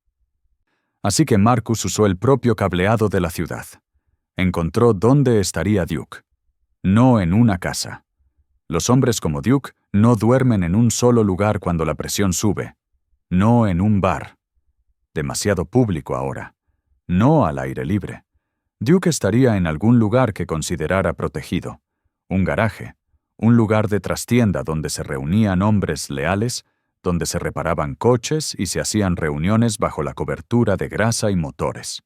Así que Marcus usó el propio cableado de la ciudad. Encontró dónde estaría Duke. No en una casa. Los hombres como Duke no duermen en un solo lugar cuando la presión sube. No en un bar. Demasiado público ahora. No al aire libre. Duke estaría en algún lugar que considerara protegido. Un garaje. Un lugar de trastienda donde se reunían hombres leales, donde se reparaban coches y se hacían reuniones bajo la cobertura de grasa y motores.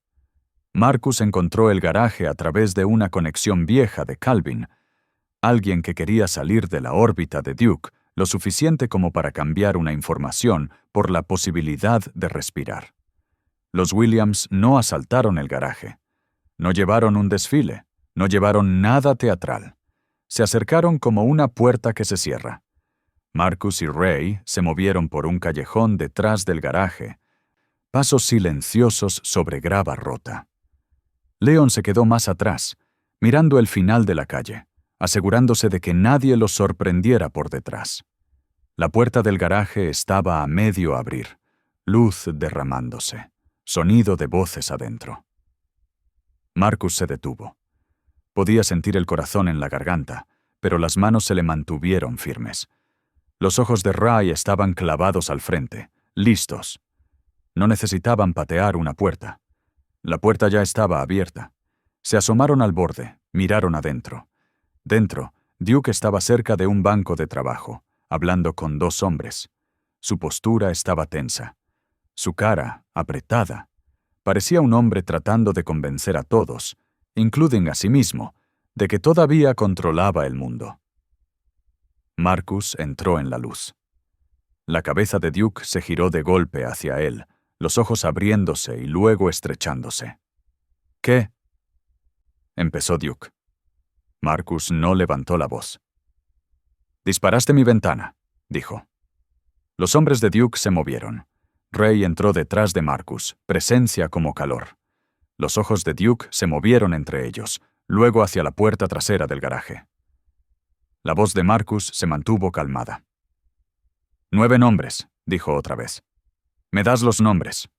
Marcus encontró el garaje a través de una conexión vieja de Calvin, alguien que quería salir de la órbita de Duke lo suficiente como para cambiar una información por la posibilidad de respirar. Los Williams no asaltaron el garaje. No llevaron un desfile, no llevaron nada teatral. Se acercaron como una puerta que se cierra. Marcus y Ray se movieron por un callejón detrás del garaje, pasos silenciosos sobre grava rota. Leon se quedó más atrás, mirando el final de la calle, asegurándose de que nadie los sorprendiera por detrás. La puerta del garaje estaba a medio abrir, luz derramándose, sonido de voces adentro. Marcus se detuvo. Podía sentir el corazón en la garganta, pero las manos se le mantuvieron firmes. Los ojos de Ray estaban clavados al frente, listos. No necesitaban patear una puerta. La puerta ya estaba abierta. Se asomaron al borde, miraron adentro. Dentro, Duke estaba cerca de un banco de trabajo, hablando con dos hombres. Su postura estaba tensa. Su cara, apretada. Parecía un hombre tratando de convencer a todos, including a sí mismo, de que todavía controlaba el mundo. Marcus entró en la luz. La cabeza de Duke se giró de golpe hacia él, los ojos abriéndose y luego estrechándose. «¿Qué?», empezó Duke. Marcus no levantó la voz. «Disparaste mi ventana», dijo. Los hombres de Duke se movieron. Ray entró detrás de Marcus, presencia como calor. Los ojos de Duke se movieron entre ellos, luego hacia la puerta trasera del garaje. La voz de Marcus se mantuvo calmada. «9 nombres», dijo otra vez. «¿Me das los nombres?».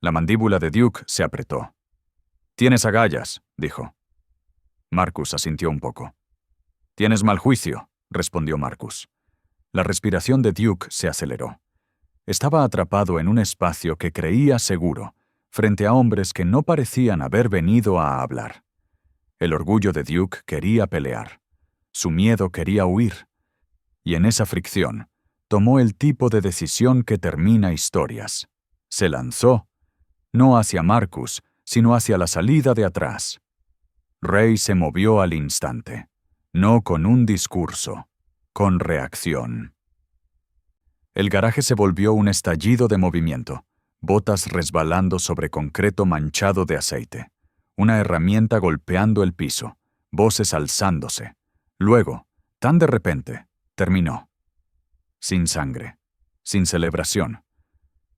La mandíbula de Duke se apretó. «Tienes agallas», dijo. Marcus asintió un poco. «Tienes mal juicio», respondió Marcus. La respiración de Duke se aceleró. Estaba atrapado en un espacio que creía seguro, frente a hombres que no parecían haber venido a hablar. El orgullo de Duke quería pelear. Su miedo quería huir. Y en esa fricción, tomó el tipo de decisión que termina historias. Se lanzó, no hacia Marcus, sino hacia la salida de atrás. Ray se movió al instante, no con un discurso, con reacción. El garaje se volvió un estallido de movimiento, botas resbalando sobre concreto manchado de aceite, una herramienta golpeando el piso, voces alzándose. Luego, tan de repente, terminó. Sin sangre, sin celebración.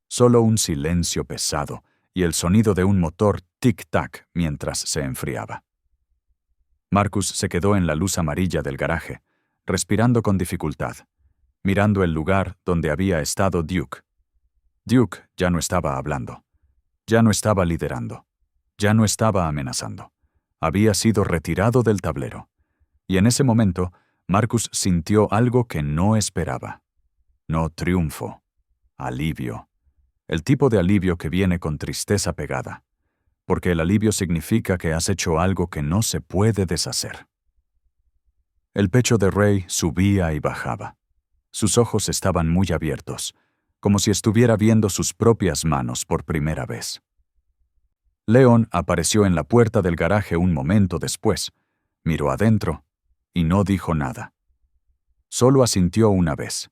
Solo un silencio pesado y el sonido de un motor tic-tac mientras se enfriaba. Marcus se quedó en la luz amarilla del garaje, respirando con dificultad, mirando el lugar donde había estado Duke. Duke ya no estaba hablando, ya no estaba liderando, ya no estaba amenazando. Había sido retirado del tablero. Y en ese momento, Marcus sintió algo que no esperaba. No triunfo, alivio. El tipo de alivio que viene con tristeza pegada, porque el alivio significa que has hecho algo que no se puede deshacer. El pecho de Ray subía y bajaba. Sus ojos estaban muy abiertos, como si estuviera viendo sus propias manos por primera vez. Leon apareció en la puerta del garaje un momento después, miró adentro y no dijo nada. Solo asintió una vez.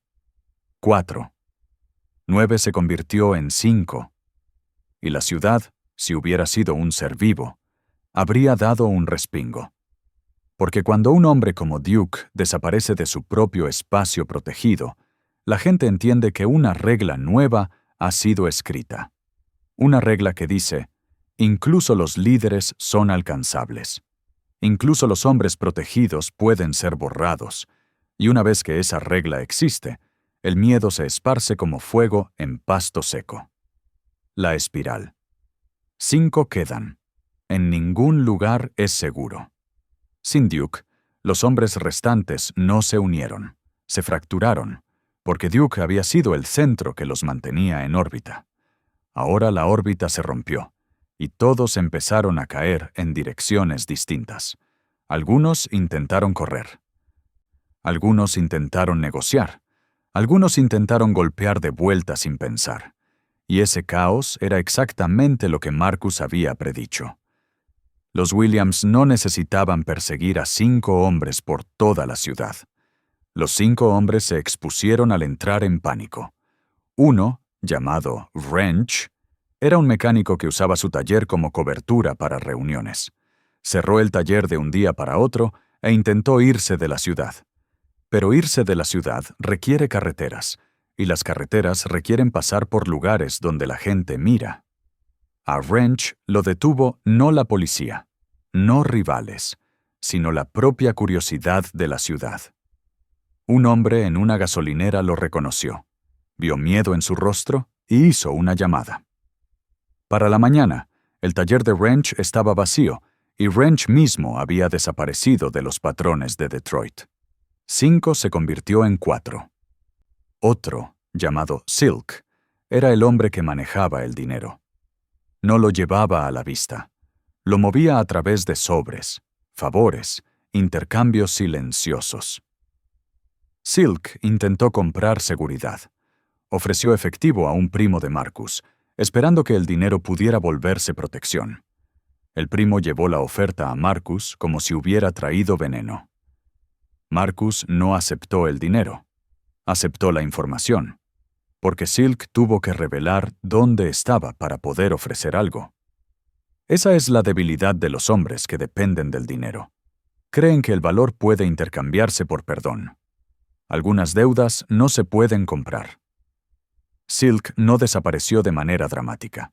4. 9 se convirtió en 5. Y la ciudad, si hubiera sido un ser vivo, habría dado un respingo. Porque cuando un hombre como Duke desaparece de su propio espacio protegido, la gente entiende que una regla nueva ha sido escrita. Una regla que dice, incluso los líderes son alcanzables. Incluso los hombres protegidos pueden ser borrados. Y una vez que esa regla existe, el miedo se esparce como fuego en pasto seco. La espiral. 5 quedan. En ningún lugar es seguro. Sin Duke, los hombres restantes no se unieron, se fracturaron, porque Duke había sido el centro que los mantenía en órbita. Ahora la órbita se rompió, y todos empezaron a caer en direcciones distintas. Algunos intentaron correr. Algunos intentaron negociar. Algunos intentaron golpear de vuelta sin pensar. Y ese caos era exactamente lo que Marcus había predicho. Los Williams no necesitaban perseguir a 5 hombres por toda la ciudad. Los 5 hombres se expusieron al entrar en pánico. Uno, llamado Wrench, era un mecánico que usaba su taller como cobertura para reuniones. Cerró el taller de un día para otro e intentó irse de la ciudad. Pero irse de la ciudad requiere carreteras, y las carreteras requieren pasar por lugares donde la gente mira. A Wrench lo detuvo no la policía, no rivales, sino la propia curiosidad de la ciudad. Un hombre en una gasolinera lo reconoció, vio miedo en su rostro y hizo una llamada. Para la mañana, el taller de Wrench estaba vacío y Wrench mismo había desaparecido de los patrones de Detroit. 5 se convirtió en 4. Otro, llamado Silk, era el hombre que manejaba el dinero. No lo llevaba a la vista. Lo movía a través de sobres, favores, intercambios silenciosos. Silk intentó comprar seguridad. Ofreció efectivo a un primo de Marcus, esperando que el dinero pudiera volverse protección. El primo llevó la oferta a Marcus como si hubiera traído veneno. Marcus no aceptó el dinero. Aceptó la información, porque Silk tuvo que revelar dónde estaba para poder ofrecer algo. Esa es la debilidad de los hombres que dependen del dinero. Creen que el valor puede intercambiarse por perdón. Algunas deudas no se pueden comprar. Silk no desapareció de manera dramática.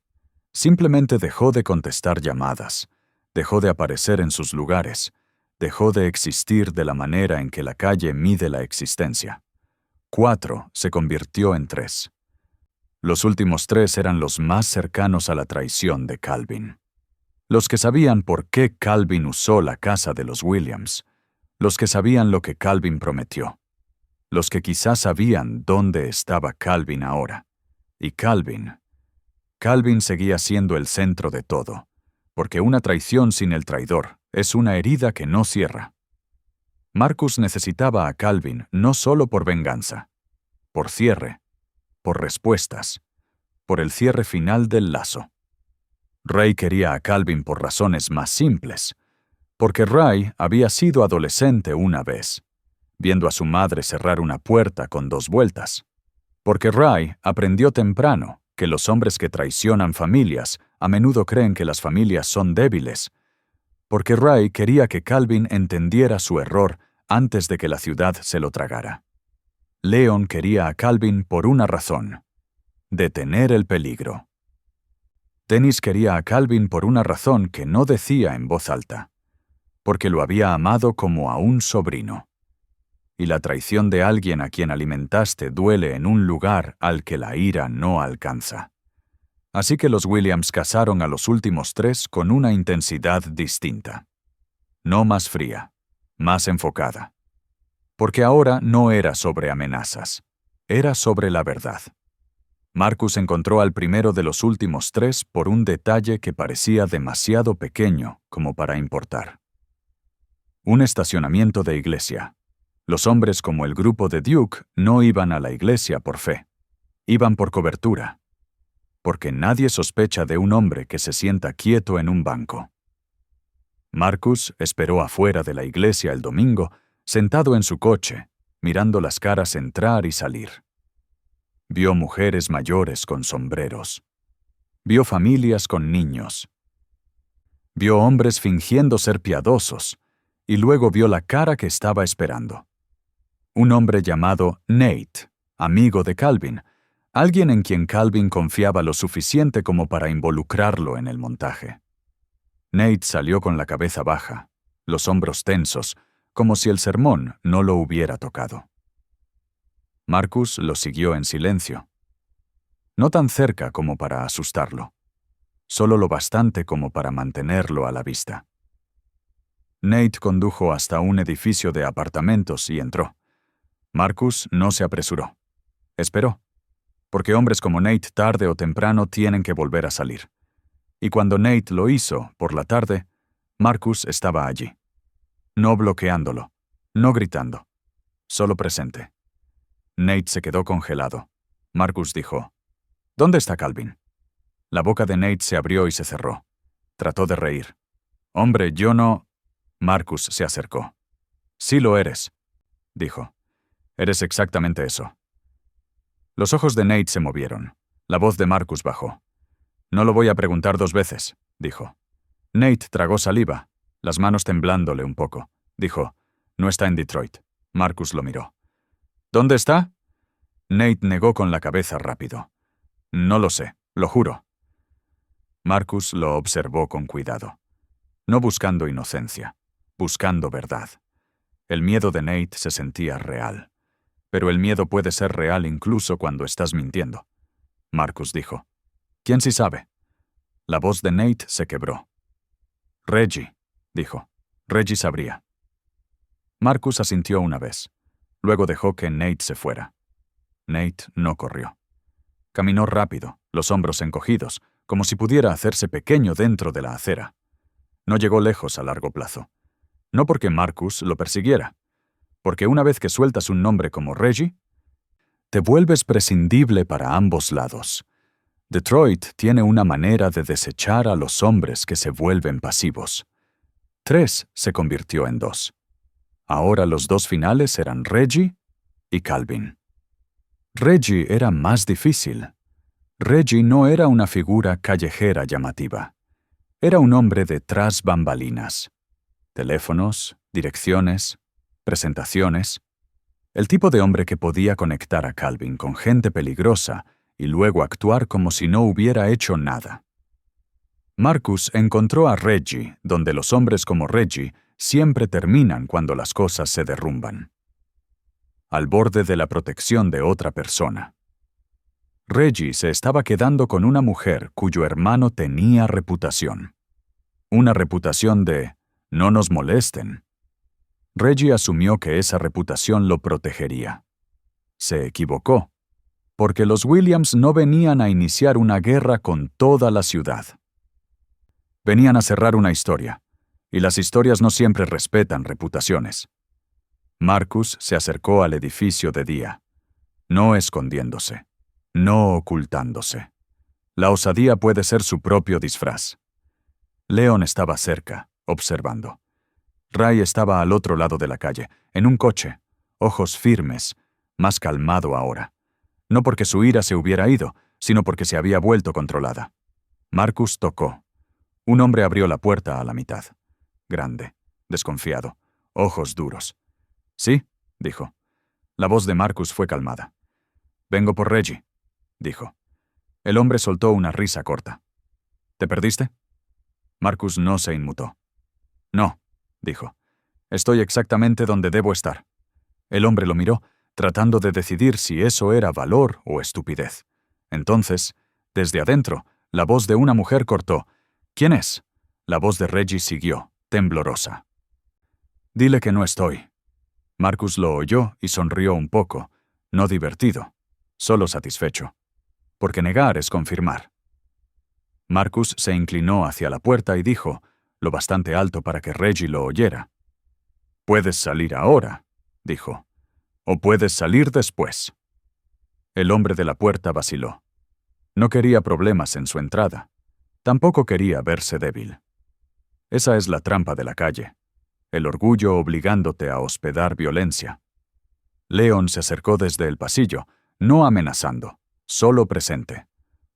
Simplemente dejó de contestar llamadas, dejó de aparecer en sus lugares, dejó de existir de la manera en que la calle mide la existencia. 4 se convirtió en 3. Los últimos 3 eran los más cercanos a la traición de Calvin. Los que sabían por qué Calvin usó la casa de los Williams. Los que sabían lo que Calvin prometió. Los que quizás sabían dónde estaba Calvin ahora. Y Calvin seguía siendo el centro de todo, porque una traición sin el traidor es una herida que no cierra. Marcus necesitaba a Calvin no solo por venganza, por cierre, por respuestas, por el cierre final del lazo. Ray quería a Calvin por razones más simples, porque Ray había sido adolescente una vez, viendo a su madre cerrar una puerta con 2 vueltas. Porque Ray aprendió temprano que los hombres que traicionan familias a menudo creen que las familias son débiles. Porque Ray quería que Calvin entendiera su error antes de que la ciudad se lo tragara. Leon quería a Calvin por una razón: detener el peligro. Dennis quería a Calvin por una razón que no decía en voz alta, porque lo había amado como a un sobrino. y la traición de alguien a quien alimentaste duele en un lugar al que la ira no alcanza. Así que los Williams casaron a los últimos 3 con una intensidad distinta. No más fría, más enfocada. Porque ahora no era sobre amenazas, era sobre la verdad. Marcus encontró al primero de los últimos 3 por un detalle que parecía demasiado pequeño como para importar. Un estacionamiento de iglesia. Los hombres como el grupo de Duke no iban a la iglesia por fe. Iban por cobertura. Porque nadie sospecha de un hombre que se sienta quieto en un banco. Marcus esperó afuera de la iglesia el domingo, sentado en su coche, mirando las caras entrar y salir. Vio mujeres mayores con sombreros. Vio familias con niños. Vio hombres fingiendo ser piadosos, y luego vio la cara que estaba esperando. Un hombre llamado Nate, amigo de Calvin, alguien en quien Calvin confiaba lo suficiente como para involucrarlo en el montaje. Nate salió con la cabeza baja, los hombros tensos, como si el sermón no lo hubiera tocado. Marcus lo siguió en silencio. No tan cerca como para asustarlo, solo lo bastante como para mantenerlo a la vista. Nate condujo hasta un edificio de apartamentos y entró. Marcus no se apresuró. Esperó, porque hombres como Nate tarde o temprano tienen que volver a salir. Y cuando Nate lo hizo, por la tarde, Marcus estaba allí. No bloqueándolo, no gritando, solo presente. Nate se quedó congelado. Marcus dijo, ¿Dónde está Calvin? La boca de Nate se abrió y se cerró. Trató de reír. Hombre, yo no... Marcus se acercó. Sí lo eres, dijo. Eres exactamente eso. Los ojos de Nate se movieron. La voz de Marcus bajó. No lo voy a preguntar 2 veces, dijo. Nate tragó saliva, las manos temblándole un poco. Dijo, no está en Detroit. Marcus lo miró. ¿Dónde está? Nate negó con la cabeza rápido. No lo sé, lo juro. Marcus lo observó con cuidado. No buscando inocencia, buscando verdad. El miedo de Nate se sentía real. Pero el miedo puede ser real incluso cuando estás mintiendo. Marcus dijo. ¿Quién sí sabe? La voz de Nate se quebró. Reggie, dijo. Reggie sabría. Marcus asintió una vez. Luego dejó que Nate se fuera. Nate no corrió. Caminó rápido, los hombros encogidos, como si pudiera hacerse pequeño dentro de la acera. No llegó lejos a largo plazo. No porque Marcus lo persiguiera. Porque una vez que sueltas un nombre como Reggie, te vuelves prescindible para ambos lados. Detroit tiene una manera de desechar a los hombres que se vuelven pasivos. 3 se convirtió en 2. Ahora los 2 finales eran Reggie y Calvin. Reggie era más difícil. Reggie no era una figura callejera llamativa. Era un hombre de tras bambalinas. Teléfonos, direcciones, presentaciones. El tipo de hombre que podía conectar a Calvin con gente peligrosa y luego actuar como si no hubiera hecho nada. Marcus encontró a Reggie donde los hombres como Reggie siempre terminan cuando las cosas se derrumban. Al borde de la protección de otra persona. Reggie se estaba quedando con una mujer cuyo hermano tenía reputación. Una reputación de «no nos molesten». Reggie asumió que esa reputación lo protegería. Se equivocó, porque los Williams no venían a iniciar una guerra con toda la ciudad. Venían a cerrar una historia, y las historias no siempre respetan reputaciones. Marcus se acercó al edificio de día, no escondiéndose, no ocultándose. La osadía puede ser su propio disfraz. Leon estaba cerca, observando. Ray estaba al otro lado de la calle, en un coche, ojos firmes, más calmado ahora. No porque su ira se hubiera ido, sino porque se había vuelto controlada. Marcus tocó. Un hombre abrió la puerta a la mitad. Grande, desconfiado, ojos duros. «Sí», dijo. La voz de Marcus fue calmada. «Vengo por Reggie», dijo. El hombre soltó una risa corta. «¿Te perdiste?» Marcus no se inmutó. «No», dijo. «Estoy exactamente donde debo estar. El hombre lo miró, tratando de decidir si eso era valor o estupidez. Entonces, desde adentro, la voz de una mujer cortó. «¿Quién es?» La voz de Reggie siguió, temblorosa. «Dile que no estoy». Marcus lo oyó y sonrió un poco, no divertido, solo satisfecho. Porque negar es confirmar. Marcus se inclinó hacia la puerta y dijo, lo bastante alto para que Reggie lo oyera. «Puedes salir ahora», dijo, «o puedes salir después». El hombre de la puerta vaciló. No quería problemas en su entrada. Tampoco quería verse débil. Esa es la trampa de la calle. El orgullo obligándote a hospedar violencia. Leon se acercó desde el pasillo, no amenazando, solo presente.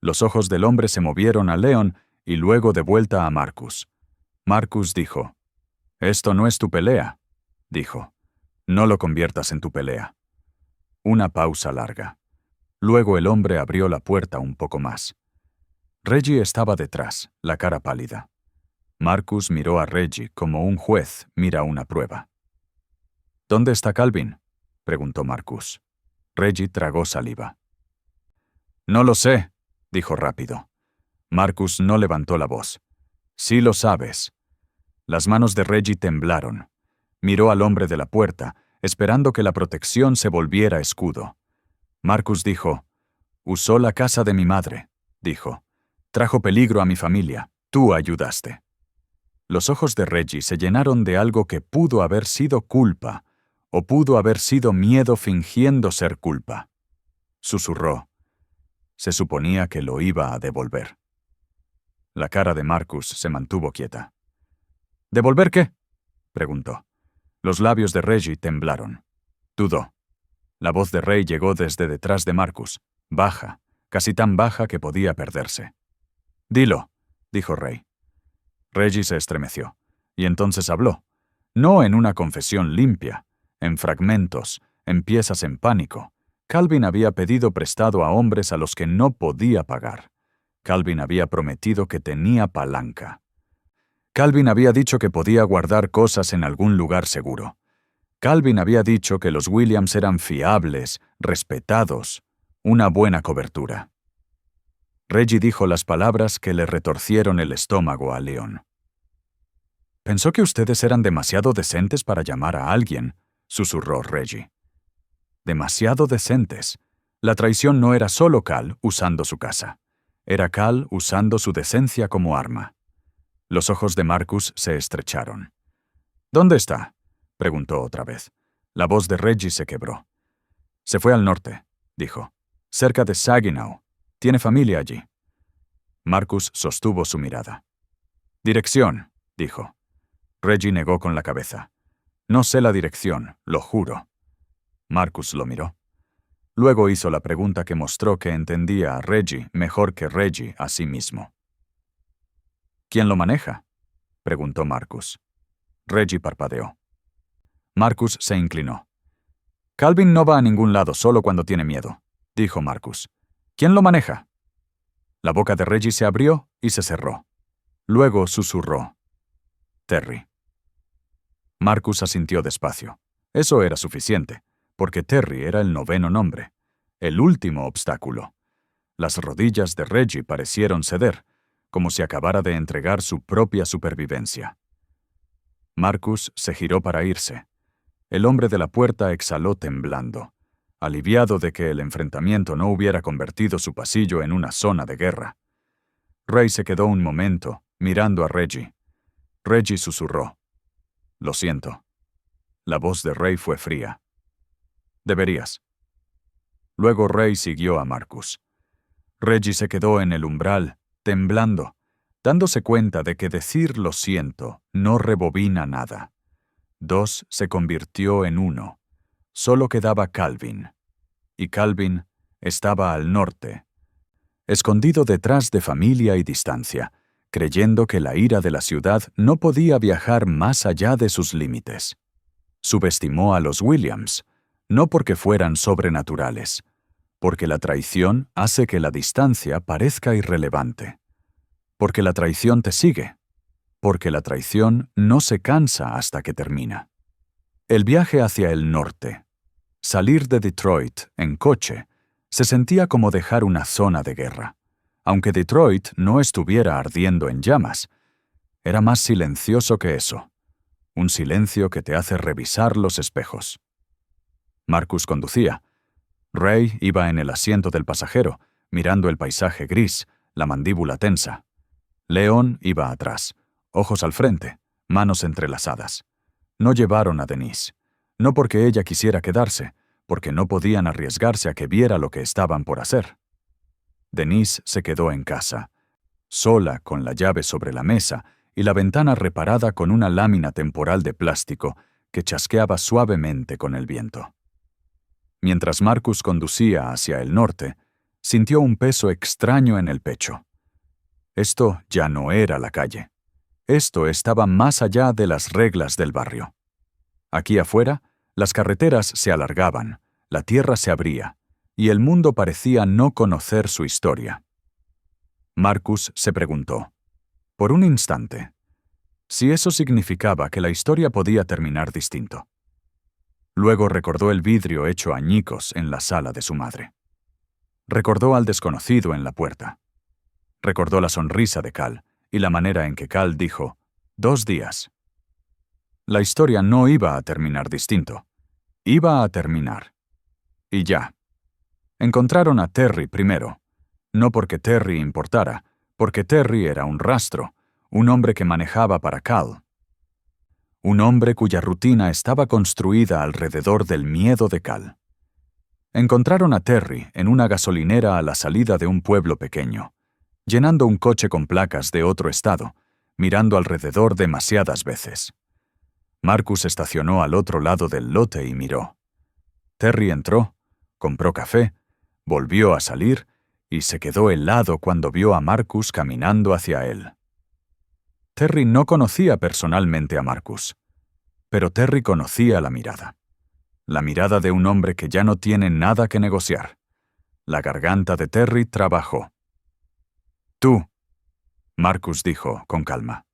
Los ojos del hombre se movieron a Leon y luego de vuelta a Marcus. Marcus dijo, «Esto no es tu pelea», dijo. «No lo conviertas en tu pelea». Una pausa larga. Luego el hombre abrió la puerta un poco más. Reggie estaba detrás, la cara pálida. Marcus miró a Reggie como un juez mira una prueba. «¿Dónde está Calvin?», preguntó Marcus. Reggie tragó saliva. «No lo sé», dijo rápido. Marcus no levantó la voz. «Sí lo sabes». Las manos de Reggie temblaron. Miró al hombre de la puerta, esperando que la protección se volviera escudo. Marcus dijo, «Usó la casa de mi madre», dijo. «Trajo peligro a mi familia. Tú ayudaste». Los ojos de Reggie se llenaron de algo que pudo haber sido culpa, o pudo haber sido miedo fingiendo ser culpa. Susurró. Se suponía que lo iba a devolver. La cara de Marcus se mantuvo quieta. «¿Devolver qué?», preguntó. Los labios de Reggie temblaron. Dudó. La voz de Ray llegó desde detrás de Marcus, baja, casi tan baja que podía perderse. «Dilo», dijo Ray. Reggie se estremeció, y entonces habló. No en una confesión limpia, en fragmentos, en piezas en pánico. Calvin había pedido prestado a hombres a los que no podía pagar. Calvin había prometido que tenía palanca. Calvin había dicho que podía guardar cosas en algún lugar seguro. Calvin había dicho que los Williams eran fiables, respetados, una buena cobertura. Reggie dijo las palabras que le retorcieron el estómago a Leon. «Pensó que ustedes eran demasiado decentes para llamar a alguien», susurró Reggie. Demasiado decentes. La traición no era solo Cal usando su casa. Era Cal usando su decencia como arma. Los ojos de Marcus se estrecharon. «¿Dónde está?», preguntó otra vez. La voz de Reggie se quebró. «Se fue al norte», dijo. «Cerca de Saginaw. Tiene familia allí». Marcus sostuvo su mirada. «Dirección», dijo. Reggie negó con la cabeza. «No sé la dirección, lo juro». Marcus lo miró. Luego hizo la pregunta que mostró que entendía a Reggie mejor que Reggie a sí mismo. «¿Quién lo maneja?», preguntó Marcus. Reggie parpadeó. Marcus se inclinó. «Calvin no va a ningún lado solo cuando tiene miedo», dijo Marcus. «¿Quién lo maneja?». La boca de Reggie se abrió y se cerró. Luego susurró. «Terry». Marcus asintió despacio. Eso era suficiente, porque Terry era el 9º nombre, el último obstáculo. Las rodillas de Reggie parecieron ceder, como si acabara de entregar su propia supervivencia. Marcus se giró para irse. El hombre de la puerta exhaló temblando, aliviado de que el enfrentamiento no hubiera convertido su pasillo en una zona de guerra. Ray se quedó un momento, mirando a Reggie. Reggie susurró. «Lo siento». La voz de Ray fue fría. «Deberías». Luego Ray siguió a Marcus. Reggie se quedó en el umbral, temblando, dándose cuenta de que decir «lo siento» no rebobina nada. 2 se convirtió en 1. Solo quedaba Calvin. Y Calvin estaba al norte, escondido detrás de familia y distancia, creyendo que la ira de la ciudad no podía viajar más allá de sus límites. Subestimó a los Williams, no porque fueran sobrenaturales, porque la traición hace que la distancia parezca irrelevante, porque la traición te sigue, porque la traición no se cansa hasta que termina. El viaje hacia el norte, Salir de Detroit en coche se sentía como dejar una zona de guerra. Aunque Detroit no estuviera ardiendo en llamas, era más silencioso que eso. Un silencio que te hace revisar los espejos. Marcus conducía. Ray iba en el asiento del pasajero, mirando el paisaje gris, la mandíbula tensa. Leon iba atrás, ojos al frente, manos entrelazadas. No llevaron a Denise. No porque ella quisiera quedarse, porque no podían arriesgarse a que viera lo que estaban por hacer. Denise se quedó en casa, sola con la llave sobre la mesa y la ventana reparada con una lámina temporal de plástico que chasqueaba suavemente con el viento. Mientras Marcus conducía hacia el norte, sintió un peso extraño en el pecho. Esto ya no era la calle. Esto estaba más allá de las reglas del barrio. Aquí afuera, las carreteras se alargaban, la tierra se abría, y el mundo parecía no conocer su historia. Marcus se preguntó, por un instante, si eso significaba que la historia podía terminar distinto. Luego recordó el vidrio hecho añicos en la sala de su madre. Recordó al desconocido en la puerta. Recordó la sonrisa de Cal y la manera en que Cal dijo, 2 días. La historia no iba a terminar distinto. Iba a terminar. Y ya. Encontraron a Terry primero. No porque Terry importara, porque Terry era un rastro, un hombre que manejaba para Cal. Un hombre cuya rutina estaba construida alrededor del miedo de Cal. Encontraron a Terry en una gasolinera a la salida de un pueblo pequeño, llenando un coche con placas de otro estado, mirando alrededor demasiadas veces. Marcus estacionó al otro lado del lote y miró. Terry entró, compró café, volvió a salir y se quedó helado cuando vio a Marcus caminando hacia él. Terry no conocía personalmente a Marcus, pero Terry conocía la mirada. La mirada de un hombre que ya no tiene nada que negociar. La garganta de Terry trabajó. «Tú», Marcus dijo con calma.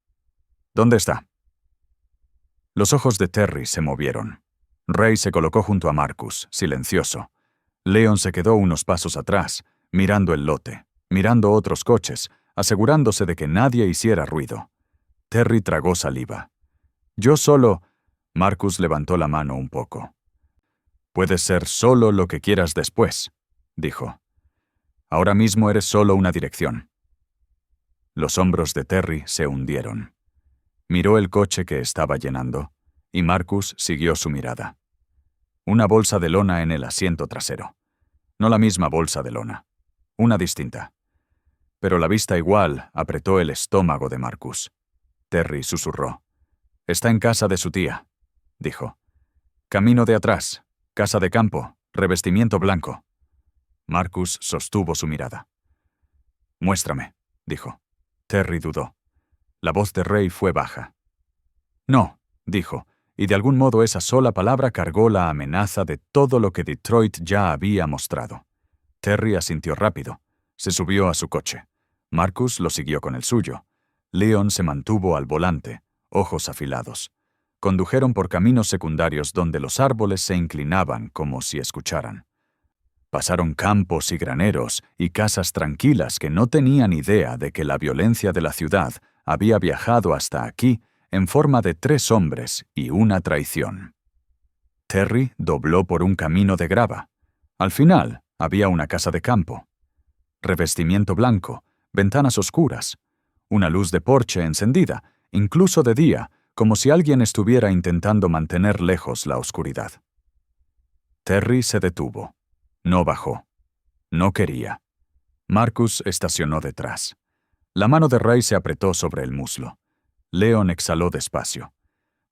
«¿Dónde está?» Los ojos de Terry se movieron. Ray se colocó junto a Marcus, silencioso. Leon se quedó unos pasos atrás, mirando el lote, mirando otros coches, asegurándose de que nadie hiciera ruido. Terry tragó saliva. «Yo solo...» Marcus levantó la mano un poco. «Puedes ser solo lo que quieras después», dijo. «Ahora mismo eres solo una dirección». Los hombros de Terry se hundieron. Miró el coche que estaba llenando, y Marcus siguió su mirada. Una bolsa de lona en el asiento trasero. No la misma bolsa de lona. Una distinta. Pero la vista igual apretó el estómago de Marcus. Terry susurró. «Está en casa de su tía», dijo. «Camino de atrás, casa de campo, revestimiento blanco». Marcus sostuvo su mirada. «Muéstrame», dijo. Terry dudó. La voz de Ray fue baja. «No», dijo, y de algún modo esa sola palabra cargó la amenaza de todo lo que Detroit ya había mostrado. Terry asintió rápido. Se subió a su coche. Marcus lo siguió con el suyo. Leon se mantuvo al volante, ojos afilados. Condujeron por caminos secundarios donde los árboles se inclinaban como si escucharan. Pasaron campos y graneros y casas tranquilas que no tenían idea de que la violencia de la ciudad había viajado hasta aquí en forma de 3 hombres y una traición. Terry dobló por un camino de grava. Al final había una casa de campo. Revestimiento blanco, ventanas oscuras, una luz de porche encendida, incluso de día, como si alguien estuviera intentando mantener lejos la oscuridad. Terry se detuvo. No bajó. No quería. Marcus estacionó detrás. La mano de Ray se apretó sobre el muslo. Leon exhaló despacio.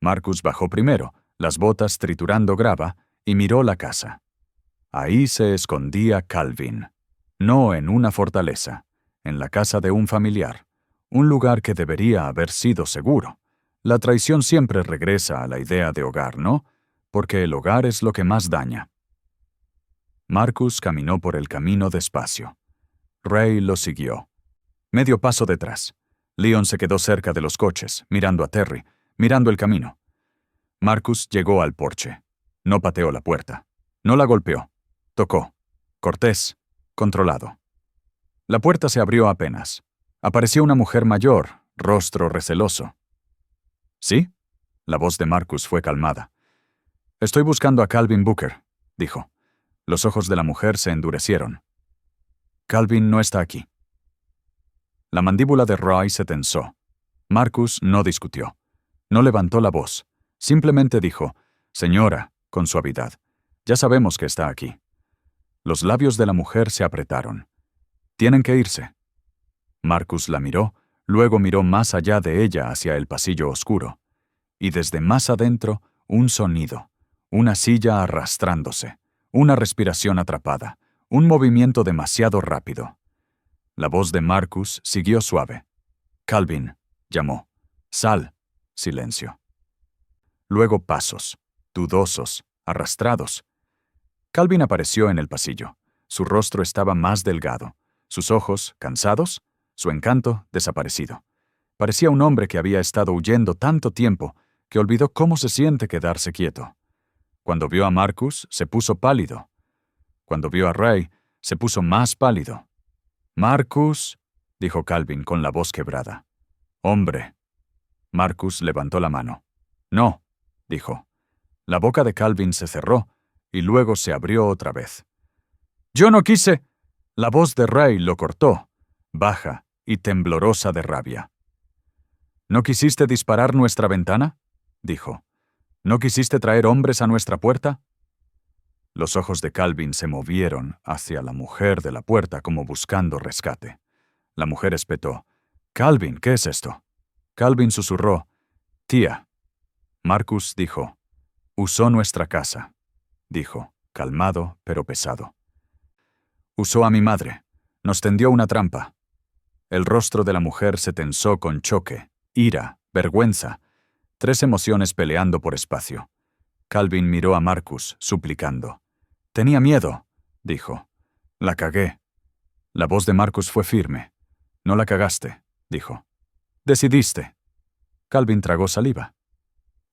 Marcus bajó primero, las botas triturando grava, y miró la casa. Ahí se escondía Calvin. No en una fortaleza, en la casa de un familiar, un lugar que debería haber sido seguro. La traición siempre regresa a la idea de hogar, ¿no? Porque el hogar es lo que más daña. Marcus caminó por el camino despacio. Ray lo siguió. Medio paso detrás. Leon se quedó cerca de los coches, mirando a Terry, mirando el camino. Marcus llegó al porche. No pateó la puerta. No la golpeó. Tocó. Cortés. Controlado. La puerta se abrió apenas. Apareció una mujer mayor, rostro receloso. ¿Sí? La voz de Marcus fue calmada. Estoy buscando a Calvin Booker, dijo. Los ojos de la mujer se endurecieron. Calvin no está aquí. La mandíbula de Roy se tensó. Marcus no discutió. No levantó la voz. Simplemente dijo, «Señora», con suavidad, «ya sabemos que está aquí». Los labios de la mujer se apretaron. «Tienen que irse». Marcus la miró, luego miró más allá de ella hacia el pasillo oscuro. Y desde más adentro, un sonido, una silla arrastrándose, una respiración atrapada, un movimiento demasiado rápido. La voz de Marcus siguió suave. «Calvin», llamó. «Sal». Silencio. Luego pasos, dudosos, arrastrados. Calvin apareció en el pasillo. Su rostro estaba más delgado, sus ojos, cansados, su encanto, desaparecido. Parecía un hombre que había estado huyendo tanto tiempo que olvidó cómo se siente quedarse quieto. Cuando vio a Marcus, se puso pálido. Cuando vio a Ray, se puso más pálido. «Marcus», dijo Calvin con la voz quebrada. «Hombre». Marcus levantó la mano. «No», dijo. La boca de Calvin se cerró y luego se abrió otra vez. «Yo no quise». La voz de Ray lo cortó, baja y temblorosa de rabia. «¿No quisiste disparar nuestra ventana?», dijo. «¿No quisiste traer hombres a nuestra puerta?». Los ojos de Calvin se movieron hacia la mujer de la puerta como buscando rescate. La mujer espetó. «Calvin, ¿qué es esto?». Calvin susurró. «Tía». Marcus dijo. «Usó nuestra casa», dijo, calmado pero pesado. «Usó a mi madre. Nos tendió una trampa». El rostro de la mujer se tensó con choque, ira, vergüenza, 3 emociones peleando por espacio. Calvin miró a Marcus, suplicando. «Tenía miedo», dijo. «La cagué». La voz de Marcus fue firme. «No la cagaste», dijo. «Decidiste». Calvin tragó saliva.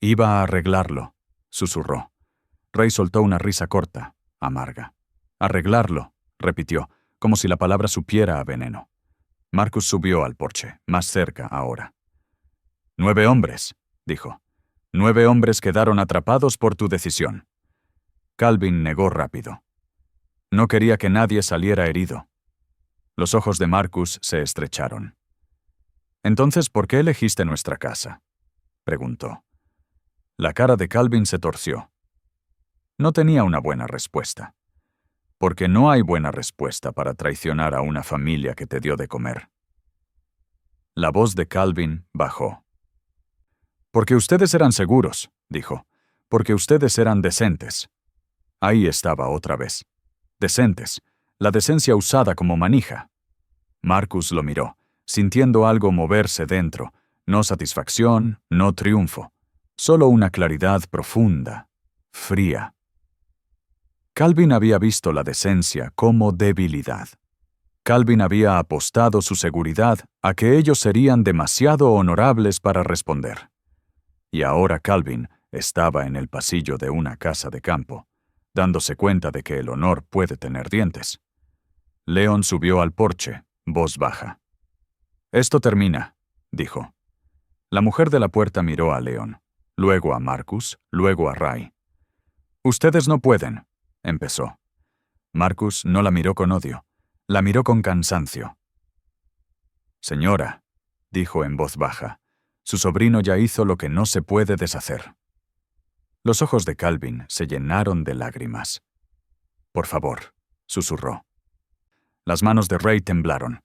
«Iba a arreglarlo», susurró. Ray soltó una risa corta, amarga. «Arreglarlo», repitió, como si la palabra supiera a veneno. Marcus subió al porche, más cerca ahora. «9 hombres», dijo. «9 hombres quedaron atrapados por tu decisión». Calvin negó rápido. «No quería que nadie saliera herido». Los ojos de Marcus se estrecharon. «Entonces, ¿por qué elegiste nuestra casa?», preguntó. La cara de Calvin se torció. No tenía una buena respuesta. Porque no hay buena respuesta para traicionar a una familia que te dio de comer. La voz de Calvin bajó. «Porque ustedes eran seguros», dijo. «Porque ustedes eran decentes». Ahí estaba otra vez. Decentes. La decencia usada como manija. Marcus lo miró, sintiendo algo moverse dentro. No satisfacción, no triunfo. Solo una claridad profunda, fría. Calvin había visto la decencia como debilidad. Calvin había apostado su seguridad a que ellos serían demasiado honorables para responder. Y ahora Calvin estaba en el pasillo de una casa de campo, dándose cuenta de que el honor puede tener dientes. Leon subió al porche, voz baja. «Esto termina», dijo. La mujer de la puerta miró a Leon, luego a Marcus, luego a Ray. «Ustedes no pueden», empezó. Marcus no la miró con odio, la miró con cansancio. «Señora», dijo en voz baja, «su sobrino ya hizo lo que no se puede deshacer». Los ojos de Calvin se llenaron de lágrimas. «Por favor», susurró. Las manos de Ray temblaron,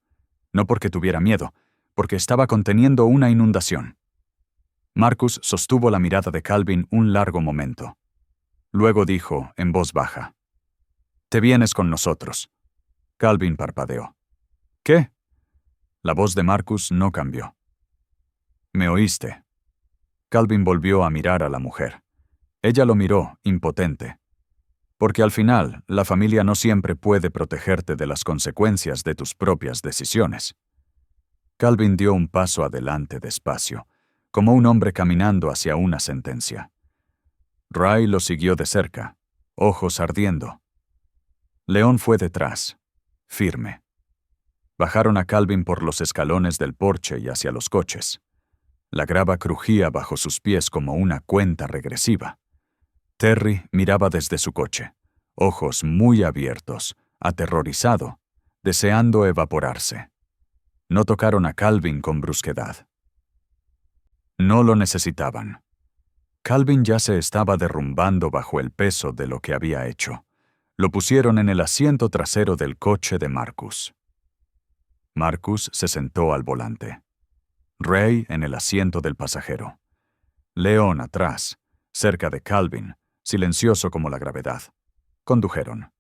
no porque tuviera miedo, porque estaba conteniendo una inundación. Marcus sostuvo la mirada de Calvin un largo momento. Luego dijo, en voz baja, «Te vienes con nosotros». Calvin parpadeó. «¿Qué?». La voz de Marcus no cambió. «¿Me oíste?». Calvin volvió a mirar a la mujer. Ella lo miró, impotente. Porque al final, la familia no siempre puede protegerte de las consecuencias de tus propias decisiones. Calvin dio un paso adelante despacio, como un hombre caminando hacia una sentencia. Ray lo siguió de cerca, ojos ardiendo. León fue detrás, firme. Bajaron a Calvin por los escalones del porche y hacia los coches. La grava crujía bajo sus pies como una cuenta regresiva. Terry miraba desde su coche, ojos muy abiertos, aterrorizado, deseando evaporarse. No tocaron a Calvin con brusquedad. No lo necesitaban. Calvin ya se estaba derrumbando bajo el peso de lo que había hecho. Lo pusieron en el asiento trasero del coche de Marcus. Marcus se sentó al volante. Ray en el asiento del pasajero. León atrás, cerca de Calvin, silencioso como la gravedad. Condujeron.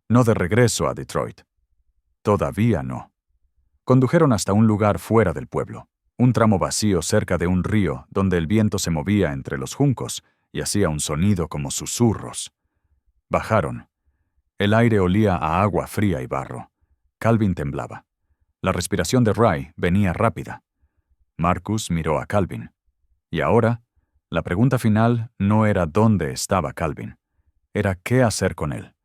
No de regreso a Detroit. Todavía no. Condujeron hasta un lugar fuera del pueblo, un tramo vacío cerca de un río donde el viento se movía entre los juncos y hacía un sonido como susurros. Bajaron. El aire olía a agua fría y barro. Calvin temblaba. La respiración de Ray venía rápida. Marcus miró a Calvin. Y ahora, la pregunta final no era dónde estaba Calvin, era qué hacer con él.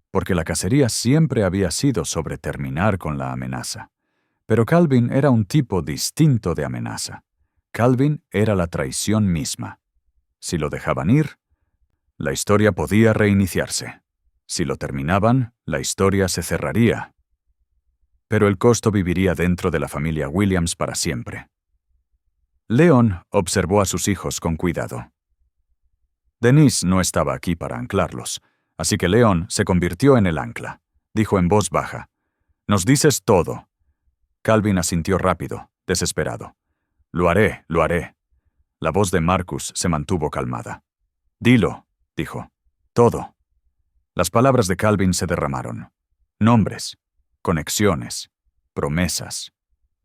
Porque la cacería siempre había sido sobre terminar con la amenaza. Pero Calvin era un tipo distinto de amenaza. Calvin era la traición misma. Si lo dejaban ir, la historia podía reiniciarse. Si lo terminaban, la historia se cerraría. Pero el costo viviría dentro de la familia Williams para siempre. León observó a sus hijos con cuidado. Denise no estaba aquí para anclarlos, así que León se convirtió en el ancla. Dijo en voz baja, «Nos dices todo». Calvin asintió rápido, desesperado. «Lo haré, lo haré». La voz de Marcus se mantuvo calmada. «Dilo», dijo. «Todo». Las palabras de Calvin se derramaron. Nombres, conexiones, promesas,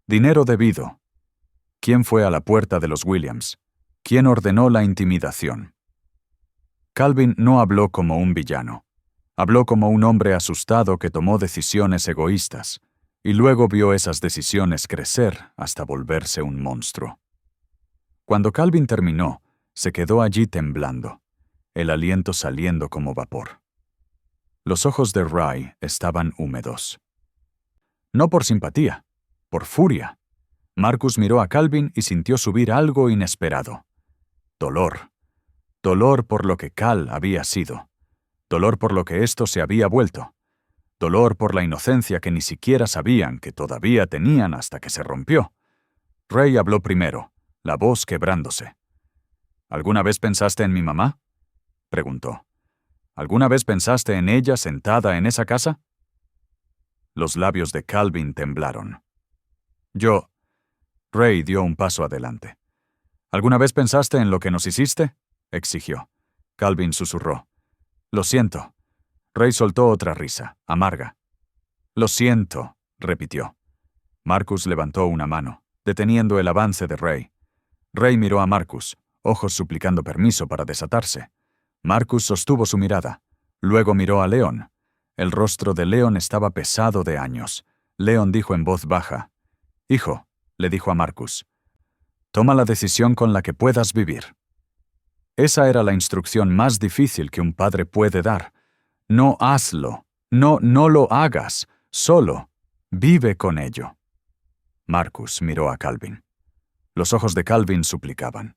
dinero debido. ¿Quién fue a la puerta de los Williams? ¿Quién ordenó la intimidación? Calvin no habló como un villano. Habló como un hombre asustado que tomó decisiones egoístas, y luego vio esas decisiones crecer hasta volverse un monstruo. Cuando Calvin terminó, se quedó allí temblando, el aliento saliendo como vapor. Los ojos de Ray estaban húmedos. No por simpatía, por furia. Marcus miró a Calvin y sintió subir algo inesperado. Dolor. Dolor por lo que Cal había sido. Dolor por lo que esto se había vuelto. Dolor por la inocencia que ni siquiera sabían que todavía tenían hasta que se rompió. Ray habló primero, la voz quebrándose. ¿Alguna vez pensaste en mi mamá?, preguntó. ¿Alguna vez pensaste en ella sentada en esa casa? Los labios de Calvin temblaron. Ray dio un paso adelante. ¿Alguna vez pensaste en lo que nos hiciste?, exigió. Calvin susurró. Lo siento. Ray soltó otra risa, amarga. Lo siento, repitió. Marcus levantó una mano, deteniendo el avance de Ray. Ray miró a Marcus, ojos suplicando permiso para desatarse. Marcus sostuvo su mirada. Luego miró a León. El rostro de León estaba pesado de años. León dijo en voz baja. «Hijo», le dijo a Marcus, «toma la decisión con la que puedas vivir». Esa era la instrucción más difícil que un padre puede dar. No hazlo. No lo hagas. Solo vive con ello. Marcus miró a Calvin. Los ojos de Calvin suplicaban.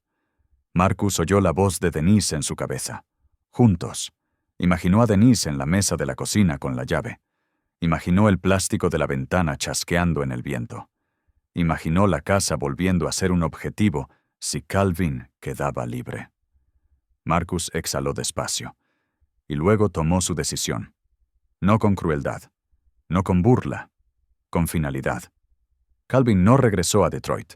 Marcus oyó la voz de Denise en su cabeza. Juntos. Imaginó a Denise en la mesa de la cocina con la llave. Imaginó el plástico de la ventana chasqueando en el viento. Imaginó la casa volviendo a ser un objetivo si Calvin quedaba libre. Marcus exhaló despacio, y luego tomó su decisión. No con crueldad, no con burla, con finalidad. Calvin no regresó a Detroit,